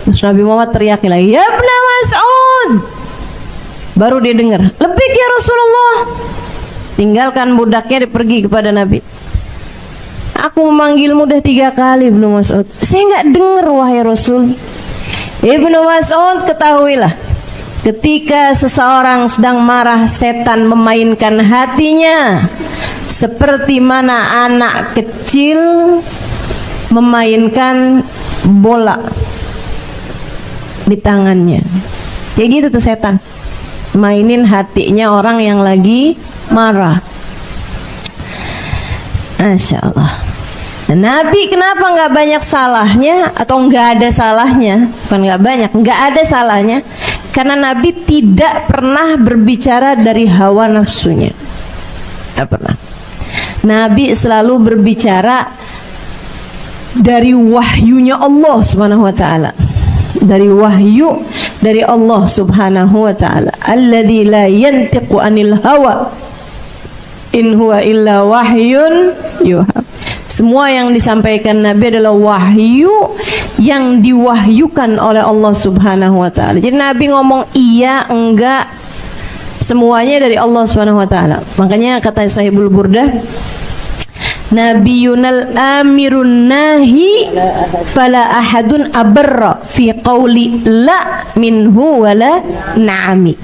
A: Terus Nabi Muhammad teriakin lagi, ya Ibnu Mas'ud. Baru dia dengar, lebih ya Rasulullah. Tinggalkan budaknya, dia pergi kepada Nabi. Aku memanggilmu udah 3 kali Ibnu Mas'ud, saya nggak dengar wahai Rasul. Ibnu Mas'ud, ketahuilah, ketika seseorang sedang marah, setan memainkan hatinya seperti mana anak kecil memainkan bola di tangannya. Kayak gitu tuh setan, mainin hatinya orang yang lagi marah. Masya Allah. Nabi kenapa nggak banyak salahnya atau nggak ada salahnya? Bukan nggak banyak, nggak ada salahnya. Karena Nabi tidak pernah berbicara dari hawa nafsunya. Tidak pernah. Nabi selalu berbicara dari wahyunya Allah Subhanahu wa ta'ala. Dari wahyu dari Allah Subhanahu wa ta'ala. Alladzi la yantiqu anil hawa in huwa illa wahyun yuha. Semua yang disampaikan Nabi adalah wahyu yang diwahyukan oleh Allah Subhanahu wa ta'ala. Jadi Nabi ngomong iya, enggak, semuanya dari Allah Subhanahu wa ta'ala. Makanya kata Sahibul Burdah, Nabiyunal amirun nahi fala ahadun abarra fi qawli la minhu wala na'ami.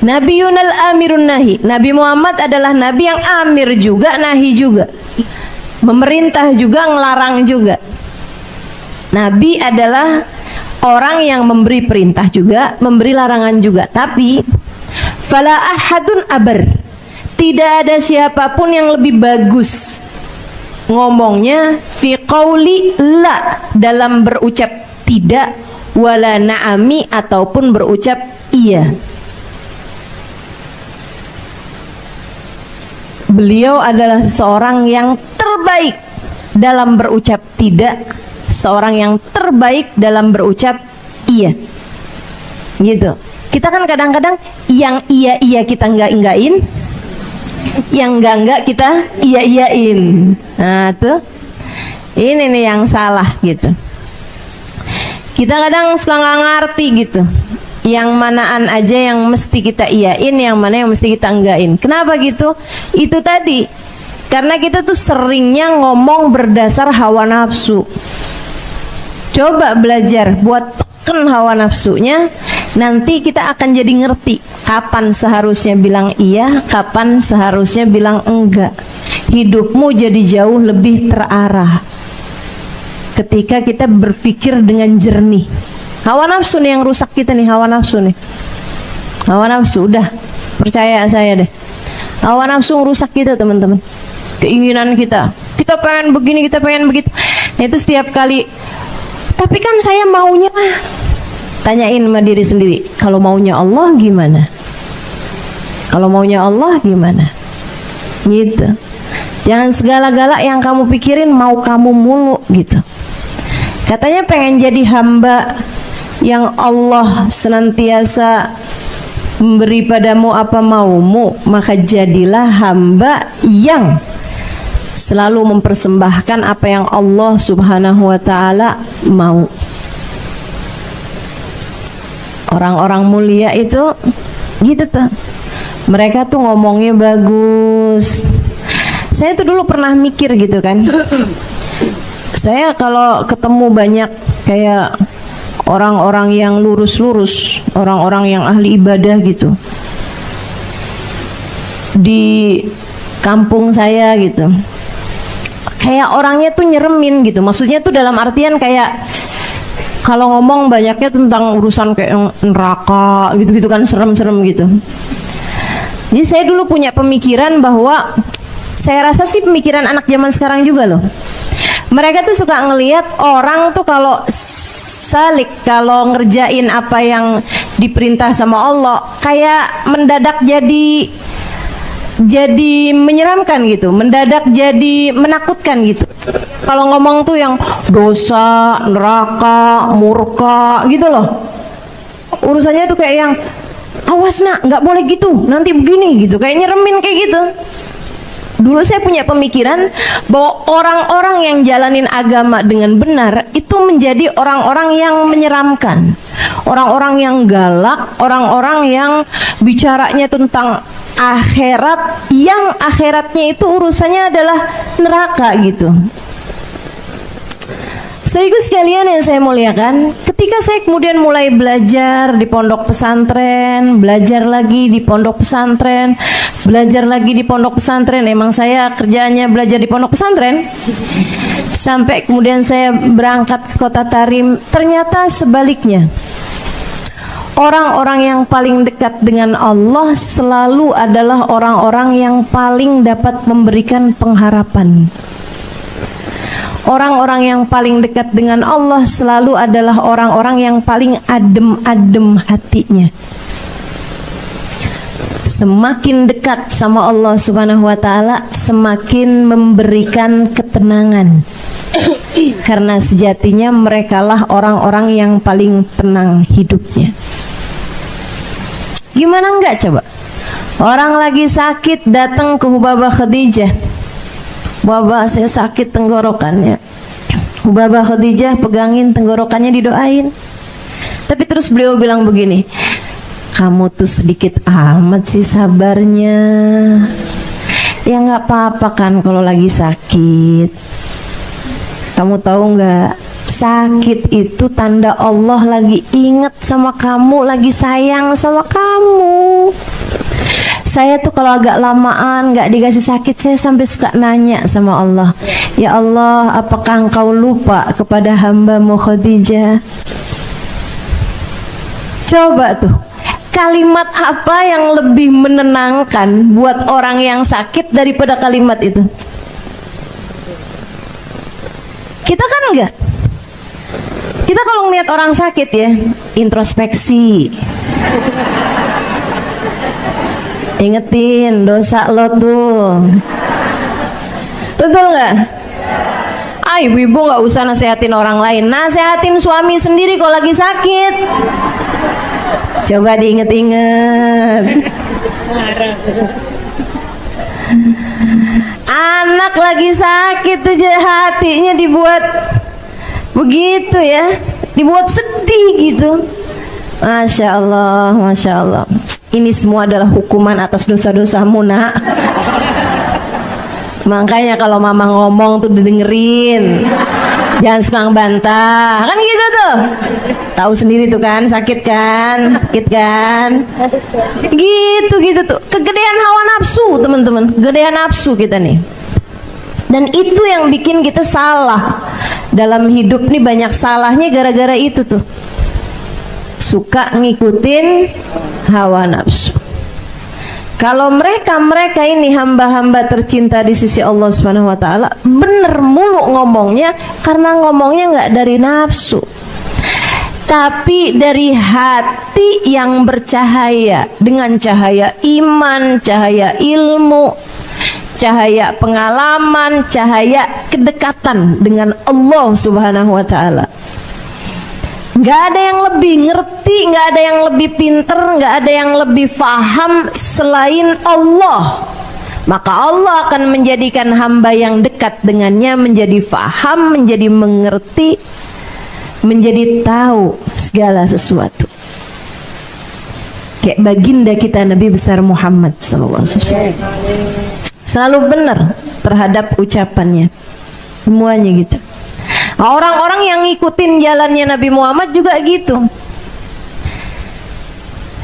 A: Nabiyunal amirun nahi. Nabi Muhammad adalah nabi yang amir juga, nahi juga, memerintah juga, ngelarang juga. Nabi adalah orang yang memberi perintah juga, memberi larangan juga. Tapi fala ahadun abar, tidak ada siapapun yang lebih bagus ngomongnya fi qauli la, dalam berucap tidak, wala na'ami, ataupun berucap iya. Beliau adalah seorang yang terbaik dalam berucap tidak, seorang yang terbaik dalam berucap iya. Gitu. Kita kan kadang-kadang yang iya kita enggak-enggakin, yang enggak kita iya-iyain. Nah tuh, ini nih yang salah gitu. Kita kadang suka nggak ngerti gitu, yang manaan aja yang mesti kita iyain, yang mana yang mesti kita enggakin. Kenapa gitu? Itu tadi, karena kita tuh seringnya ngomong berdasar hawa nafsu. Coba belajar buat tekan hawa nafsunya, nanti kita akan jadi ngerti kapan seharusnya bilang iya, kapan seharusnya bilang enggak. Hidupmu jadi jauh lebih terarah ketika kita berpikir dengan jernih. Hawa nafsu nih yang rusak kita nih, hawa nafsu nih. Hawa nafsu, udah percaya saya deh. Hawa nafsu rusak kita teman-teman. Keinginan kita pengen begini, kita pengen begitu. Itu setiap kali, tapi kan saya maunya, tanyain sama diri sendiri, kalau maunya Allah gimana? Kalau maunya Allah gimana? Gitu. Jangan segala-gala yang kamu pikirin mau kamu mulu gitu. Katanya pengen jadi hamba yang Allah senantiasa memberi padamu apa maumu, maka jadilah hamba yang selalu mempersembahkan apa yang Allah Subhanahu wa ta'ala mau. Orang-orang mulia itu gitu tuh, mereka tuh ngomongnya bagus. Saya tuh dulu pernah mikir gitu kan, saya kalau ketemu banyak kayak orang-orang yang lurus-lurus, orang-orang yang ahli ibadah gitu di kampung saya gitu, kayak orangnya tuh nyeremin gitu. Maksudnya tuh dalam artian kayak kalau ngomong banyaknya tentang urusan kayak neraka gitu-gitu kan, serem-serem gitu. Jadi saya dulu punya pemikiran bahwa, saya rasa sih pemikiran anak zaman sekarang juga loh, mereka tuh suka ngelihat orang tuh kalau salik, kalau ngerjain apa yang diperintah sama Allah, kayak mendadak jadi menyeramkan gitu, mendadak jadi menakutkan gitu. Kalau ngomong tuh yang dosa, neraka, murka gitu loh, urusannya tuh kayak yang awas nak, nggak boleh gitu, nanti begini gitu, kayak nyeremin kayak gitu. Dulu saya punya pemikiran bahwa orang-orang yang jalanin agama dengan benar itu menjadi orang-orang yang menyeramkan, orang-orang yang galak, orang-orang yang bicaranya tentang akhirat, yang akhiratnya itu urusannya adalah neraka gitu. Saudaraku sekalian yang saya muliakan, ketika saya kemudian mulai belajar di pondok pesantren, belajar lagi di pondok pesantren, belajar lagi di pondok pesantren, emang saya kerjaannya belajar di pondok pesantren, sampai kemudian saya berangkat ke kota Tarim. Ternyata sebaliknya, orang-orang yang paling dekat dengan Allah selalu adalah orang-orang yang paling dapat memberikan pengharapan. Orang-orang yang paling dekat dengan Allah selalu adalah orang-orang yang paling adem-adem hatinya. Semakin dekat sama Allah Subhanahu wa ta'ala, semakin memberikan ketenangan. Karena sejatinya merekalah orang-orang yang paling tenang hidupnya. Gimana enggak coba? Orang lagi sakit datang ke Hubabah Khadijah, Baba saya sakit tenggorokannya. Hubabah Khadijah pegangin tenggorokannya, didoain. Tapi terus beliau bilang begini, kamu tuh sedikit amat sih sabarnya. Ya nggak apa-apa kan kalau lagi sakit. Kamu tahu nggak, sakit itu tanda Allah lagi ingat sama kamu, lagi sayang sama kamu. Saya tuh kalau agak lamaan nggak dikasih sakit, saya sampai suka nanya sama Allah, ya Allah, apakah engkau lupa kepada hamba-Mu Khadijah? Coba tuh, kalimat apa yang lebih menenangkan buat orang yang sakit daripada kalimat itu? Kita kan enggak. Kita kalau ngeliat orang sakit ya, introspeksi. Ingetin dosa lo tuh. Betul nggak? Ibu-ibu nggak usah nasehatin orang lain, nasehatin suami sendiri kalau lagi sakit. Coba diinget-inget. Anak lagi sakit aja hatinya dibuat begitu ya, dibuat sedih gitu. Masya Allah, Masya Allah. Ini semua adalah hukuman atas dosa-dosamu, nak. Makanya kalau mama ngomong tuh didengerin, jangan suka bantah, kan gitu tuh. Tahu sendiri tuh kan, sakit kan, gitu tuh. Kegedean hawa nafsu, teman-teman, kegedean nafsu kita nih. Dan itu yang bikin kita salah dalam hidup nih, banyak salahnya gara-gara itu tuh. Suka ngikutin hawa nafsu. Kalau mereka ini hamba-hamba tercinta di sisi Allah Subhanahu wa taala, bener mulu ngomongnya, karena ngomongnya nggak dari nafsu, tapi dari hati yang bercahaya dengan cahaya iman, cahaya ilmu, cahaya pengalaman, cahaya kedekatan dengan Allah Subhanahu wa taala. Nggak ada yang lebih ngerti, nggak ada yang lebih pinter, nggak ada yang lebih faham selain Allah. Maka Allah akan menjadikan hamba yang dekat dengannya menjadi faham, menjadi mengerti, menjadi tahu segala sesuatu. Kayak baginda kita Nabi besar Muhammad SAW, selalu benar terhadap ucapannya, semuanya gitu. Orang-orang yang ngikutin jalannya Nabi Muhammad juga gitu.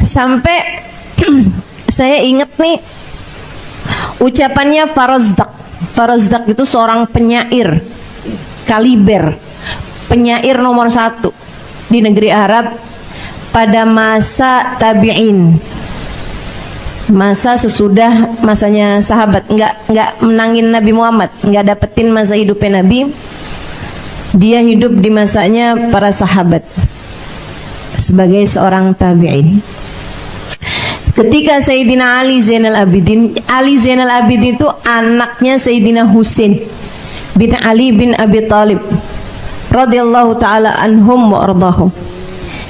A: Sampai saya ingat nih ucapannya Farazdak. Farazdak itu seorang penyair kaliber, penyair nomor 1 di negeri Arab pada masa tabi'in, masa sesudah masanya sahabat, nggak menangin Nabi Muhammad, nggak dapetin masa hidupnya Nabi. Dia hidup di masanya para sahabat sebagai seorang tabi'in. Ketika Sayyidina Ali Zainal Abidin itu anaknya Sayyidina Husain bin Ali bin Abi Thalib radhiyallahu taala anhum wa ardahum.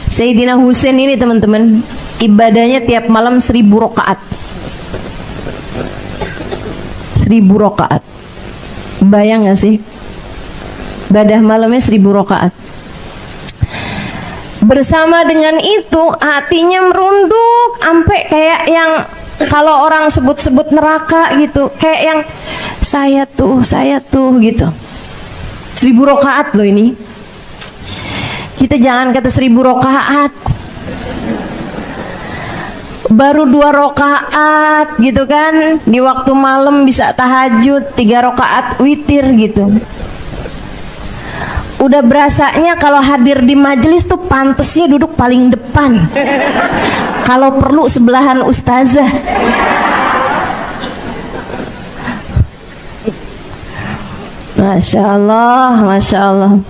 A: Sayyidina Husain ini teman-teman, ibadahnya tiap malam 1000 rakaat. 1000 rakaat. Bayang gak sih? Ibadah malamnya 1000 rakaat. Bersama dengan itu hatinya merunduk sampai kayak yang kalau orang sebut-sebut neraka gitu, kayak yang saya tuh gitu. 1000 rakaat loh ini. Kita jangan kata 1000 rakaat, baru 2 rakaat gitu kan, di waktu malam bisa tahajud, 3 rakaat witir gitu. Udah berasanya kalau hadir di majelis tuh pantesnya duduk paling depan. Kalau perlu sebelahan ustazah. Masya Allah, Masya Allah.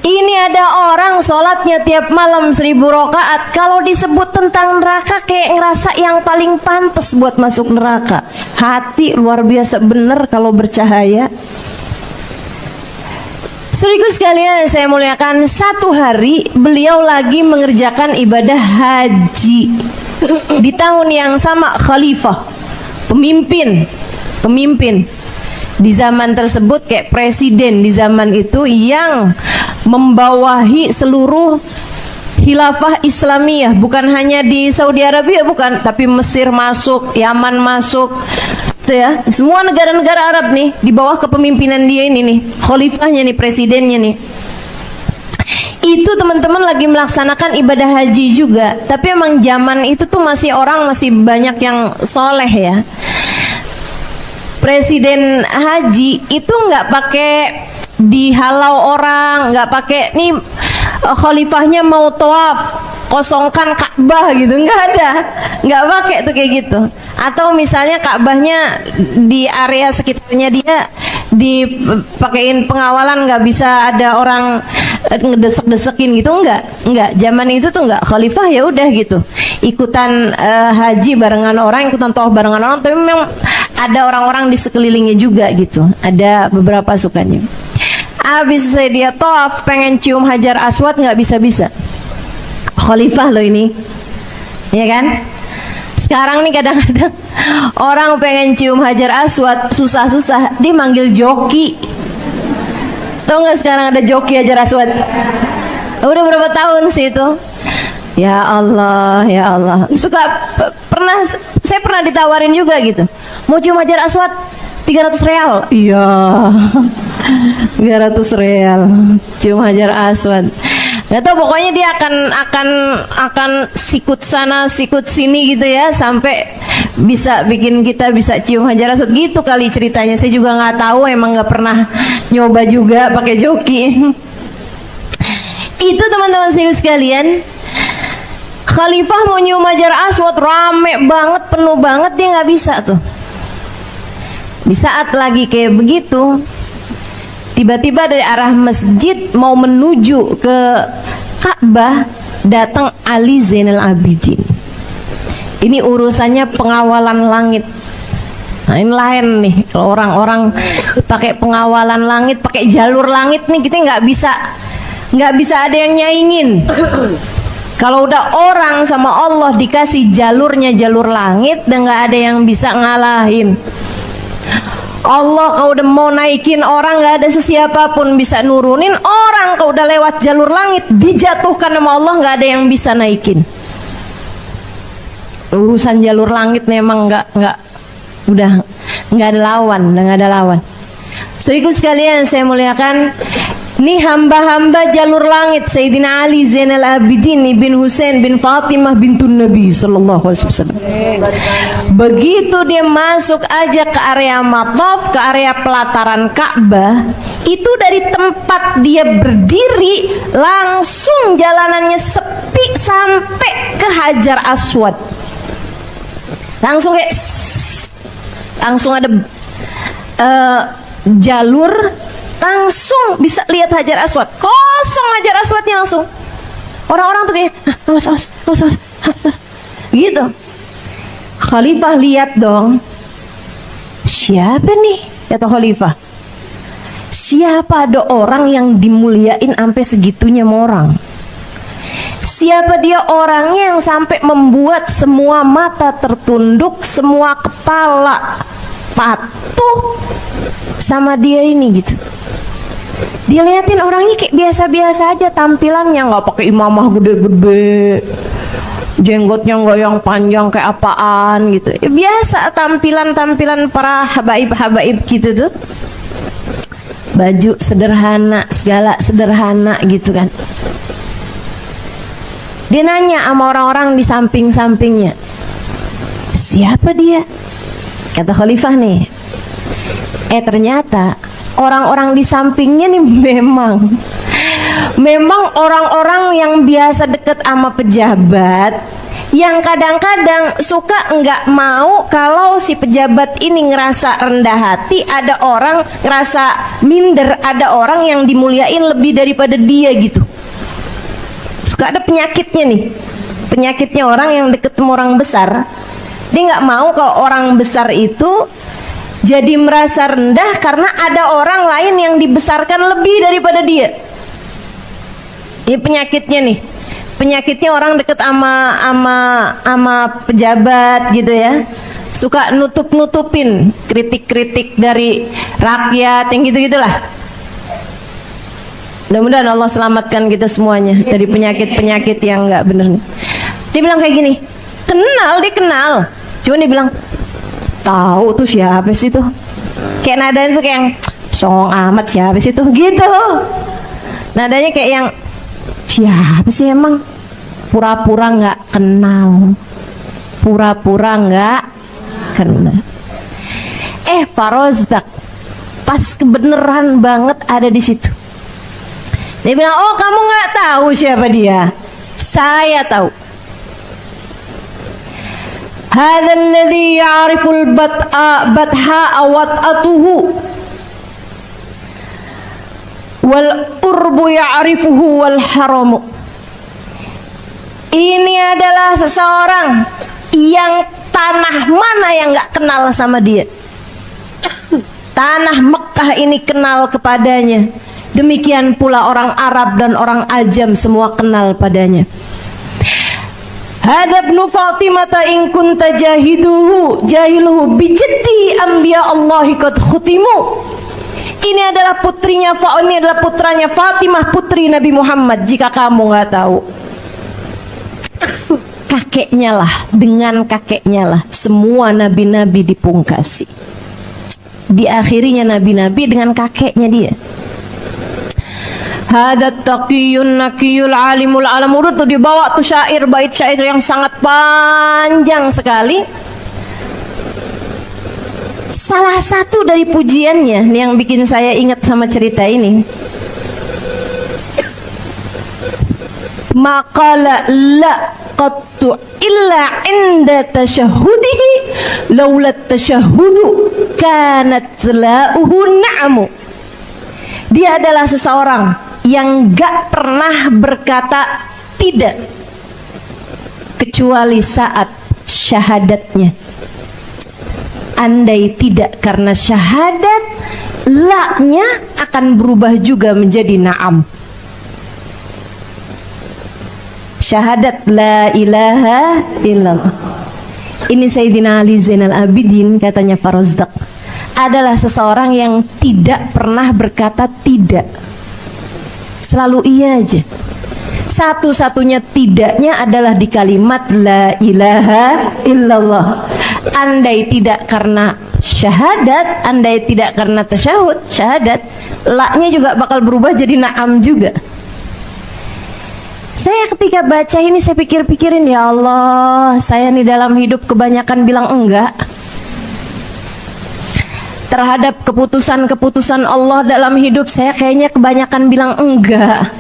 A: Ini ada orang sholatnya tiap malam 1000 rakaat. Kalau disebut tentang neraka kayak ngerasa yang paling pantas buat masuk neraka. Hati luar biasa bener kalau bercahaya. Saudaraku sekalian saya muliakan, satu hari beliau lagi mengerjakan ibadah haji di tahun yang sama. Khalifah, pemimpin di zaman tersebut, kayak presiden di zaman itu yang membawahi seluruh khilafah Islamiyah, bukan hanya di Saudi Arabia, bukan, tapi Mesir masuk, Yaman masuk, ya, semua negara-negara Arab nih di bawah kepemimpinan dia ini nih, khalifahnya nih, presidennya nih. Itu teman-teman lagi melaksanakan ibadah haji juga, tapi emang zaman itu tuh masih banyak yang soleh ya. Presiden haji itu nggak pakai dihalau orang, nggak pakai nih khalifahnya mau tawaf kosongkan Ka'bah gitu, nggak pakai tuh kayak gitu. Atau misalnya Ka'bahnya di area sekitarnya dia dipakein pengawalan, nggak bisa ada orang ngedesek-desekin gitu, enggak. Zaman itu tuh enggak, khalifah ya udah gitu, ikutan haji barengan orang, ikutan tawaf barengan orang, tapi memang ada orang-orang di sekelilingnya juga gitu, ada beberapa pasukannya. Abis selesai dia tawaf, pengen cium Hajar Aswad, nggak bisa-bisa, khalifah loh ini, ya kan? Sekarang nih kadang-kadang orang pengen cium Hajar Aswad susah-susah, dia manggil joki. Tahu nggak sekarang ada joki Hajar Aswad? Udah berapa tahun sih itu? Ya Allah, ya Allah. Saya pernah ditawarin juga gitu. Mau cium Hajar Aswad 300 real. Iya. 300 real. Cium Hajar Aswad. Nggak tahu, pokoknya dia akan sikut sana sikut sini gitu ya, sampai bisa bikin kita bisa cium Hajar Aswad gitu kali ceritanya. Saya juga nggak tahu, emang nggak pernah nyoba juga pakai joki. Itu teman-teman sekalian, khalifah mau nyium Hajar Aswad rame banget, penuh banget, dia nggak bisa tuh. Di saat lagi kayak begitu, tiba-tiba dari arah masjid mau menuju ke Ka'bah datang Ali Zainal Abidin. Ini urusannya pengawalan langit. Nah ini lain nih, kalau orang-orang pakai pengawalan langit, pakai jalur langit nih, kita nggak bisa ada yang nyaingin. Kalau udah orang sama Allah dikasih jalurnya jalur langit, dan nggak ada yang bisa ngalahin. Allah kalau udah mau naikin orang, nggak ada sesiapapun bisa nurunin orang. Kalau udah lewat jalur langit, dijatuhkan sama Allah, nggak ada yang bisa naikin. Urusan jalur langit memang udah nggak ada lawan, Saudaraku sekalian saya muliakan, ini hamba-hamba jalur langit Sayyidina Ali Zainal Abidin bin Husain bin Fatimah bintun Nabi sallallahu alaihi wasallam. Begitu dia masuk aja ke area mataf, ke area pelataran Ka'bah, itu dari tempat dia berdiri langsung jalanannya sepi sampai ke Hajar Aswad. Langsung ada jalur, langsung bisa lihat Hajar Aswad, kosong Hajar Aswadnya langsung. Orang-orang tuh kayak awas gitu. Khalifah lihat dong, siapa nih, kata Khalifah, siapa ada orang yang dimuliain sampai segitunya sama orang? Siapa dia orangnya yang sampai membuat semua mata tertunduk, semua kepala patuh sama dia ini gitu. Dia liatin orangnya kayak biasa-biasa aja tampilannya, nggak pakai imamah gede-gede, jenggotnya nggak yang panjang kayak apaan gitu. Biasa tampilan para habaib gitu tuh. Baju sederhana, segala sederhana gitu kan. Dia nanya sama orang-orang di samping-sampingnya, siapa dia? Kata Khalifah nih, ternyata orang-orang di sampingnya nih memang orang-orang yang biasa deket sama pejabat, yang kadang-kadang suka nggak mau kalau si pejabat ini ngerasa rendah hati, ada orang ngerasa minder, ada orang yang dimuliain lebih daripada dia gitu. Suka ada penyakitnya nih, penyakitnya orang yang deket sama orang besar. Dia nggak mau kalau orang besar itu jadi merasa rendah karena ada orang lain yang dibesarkan lebih daripada dia. Ini penyakitnya nih, penyakitnya orang deket sama pejabat gitu ya. Suka nutupin kritik-kritik dari rakyat yang gitu-gitulah. Mudah-mudahan Allah selamatkan kita semuanya dari penyakit-penyakit yang nggak bener. Dia bilang kayak gini, dia kenal. Cuma dia bilang, tahu tuh siapa sih tuh? Kayak nadanya tuh kayak yang songong amat, siapa sih tuh? Gitu. Nadanya kayak yang siapa sih emang? Pura-pura nggak kenal. Pura-pura nggak kenal. Pak Rozdak pas kebenaran banget ada di situ. Dia bilang, oh kamu nggak tahu siapa dia? Saya tahu. Hadzal ladzi ya'riful batha'a wat'atuhu qalbu ya'rifuhu wal haramu. Ini adalah seseorang yang tanah mana yang gak kenal sama dia. Tanah Mekah ini kenal kepadanya. Demikian pula orang Arab dan orang Ajam semua kenal padanya. Hadza ibnu Fatimah in kunta jahiluhu bijaddi anbiya Allahi qad khutimu. Ini adalah putranya Fatimah, putri Nabi Muhammad. Jika kamu nggak tahu, kakeknya lah, dengan kakeknya lah semua nabi-nabi dipungkasi. Diakhirinya nabi-nabi dengan kakeknya dia. Hadat taqiyun nakiyul alimul alamur. Tuh dibawa tuh syair, bait syair yang sangat panjang sekali. Salah satu dari pujiannya yang bikin saya ingat sama cerita ini. Maqala la qattu illa inda tasyahudihi laula tasyahudu kanat la'uhu na'amu. Dia adalah seseorang yang gak pernah berkata tidak kecuali saat syahadatnya. Andai tidak karena syahadat, la-nya akan berubah juga menjadi na'am. Syahadat la ilaha illallah. Ini Sayyidina Ali Zainal Abidin, katanya Farazdaq, adalah seseorang yang tidak pernah berkata tidak. Selalu iya aja. Satu-satunya tidaknya adalah di kalimat la ilaha illallah. Andai tidak karena syahadat, andai tidak karena tasyahud, syahadat, la-nya juga bakal berubah jadi na'am juga. Saya ketika baca ini saya pikir-pikirin, ya Allah, saya nih dalam hidup kebanyakan bilang enggak terhadap keputusan-keputusan Allah dalam hidup. Saya kayaknya kebanyakan bilang enggak,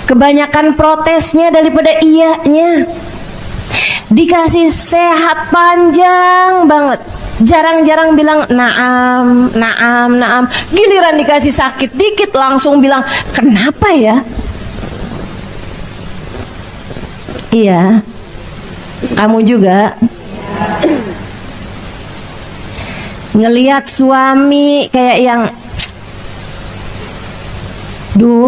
A: kebanyakan protesnya daripada iyanya. Dikasih sehat panjang banget, jarang-jarang bilang naam, naam, naam. Giliran dikasih sakit dikit langsung bilang kenapa ya. Iya, kamu juga ngelihat suami kayak yang duh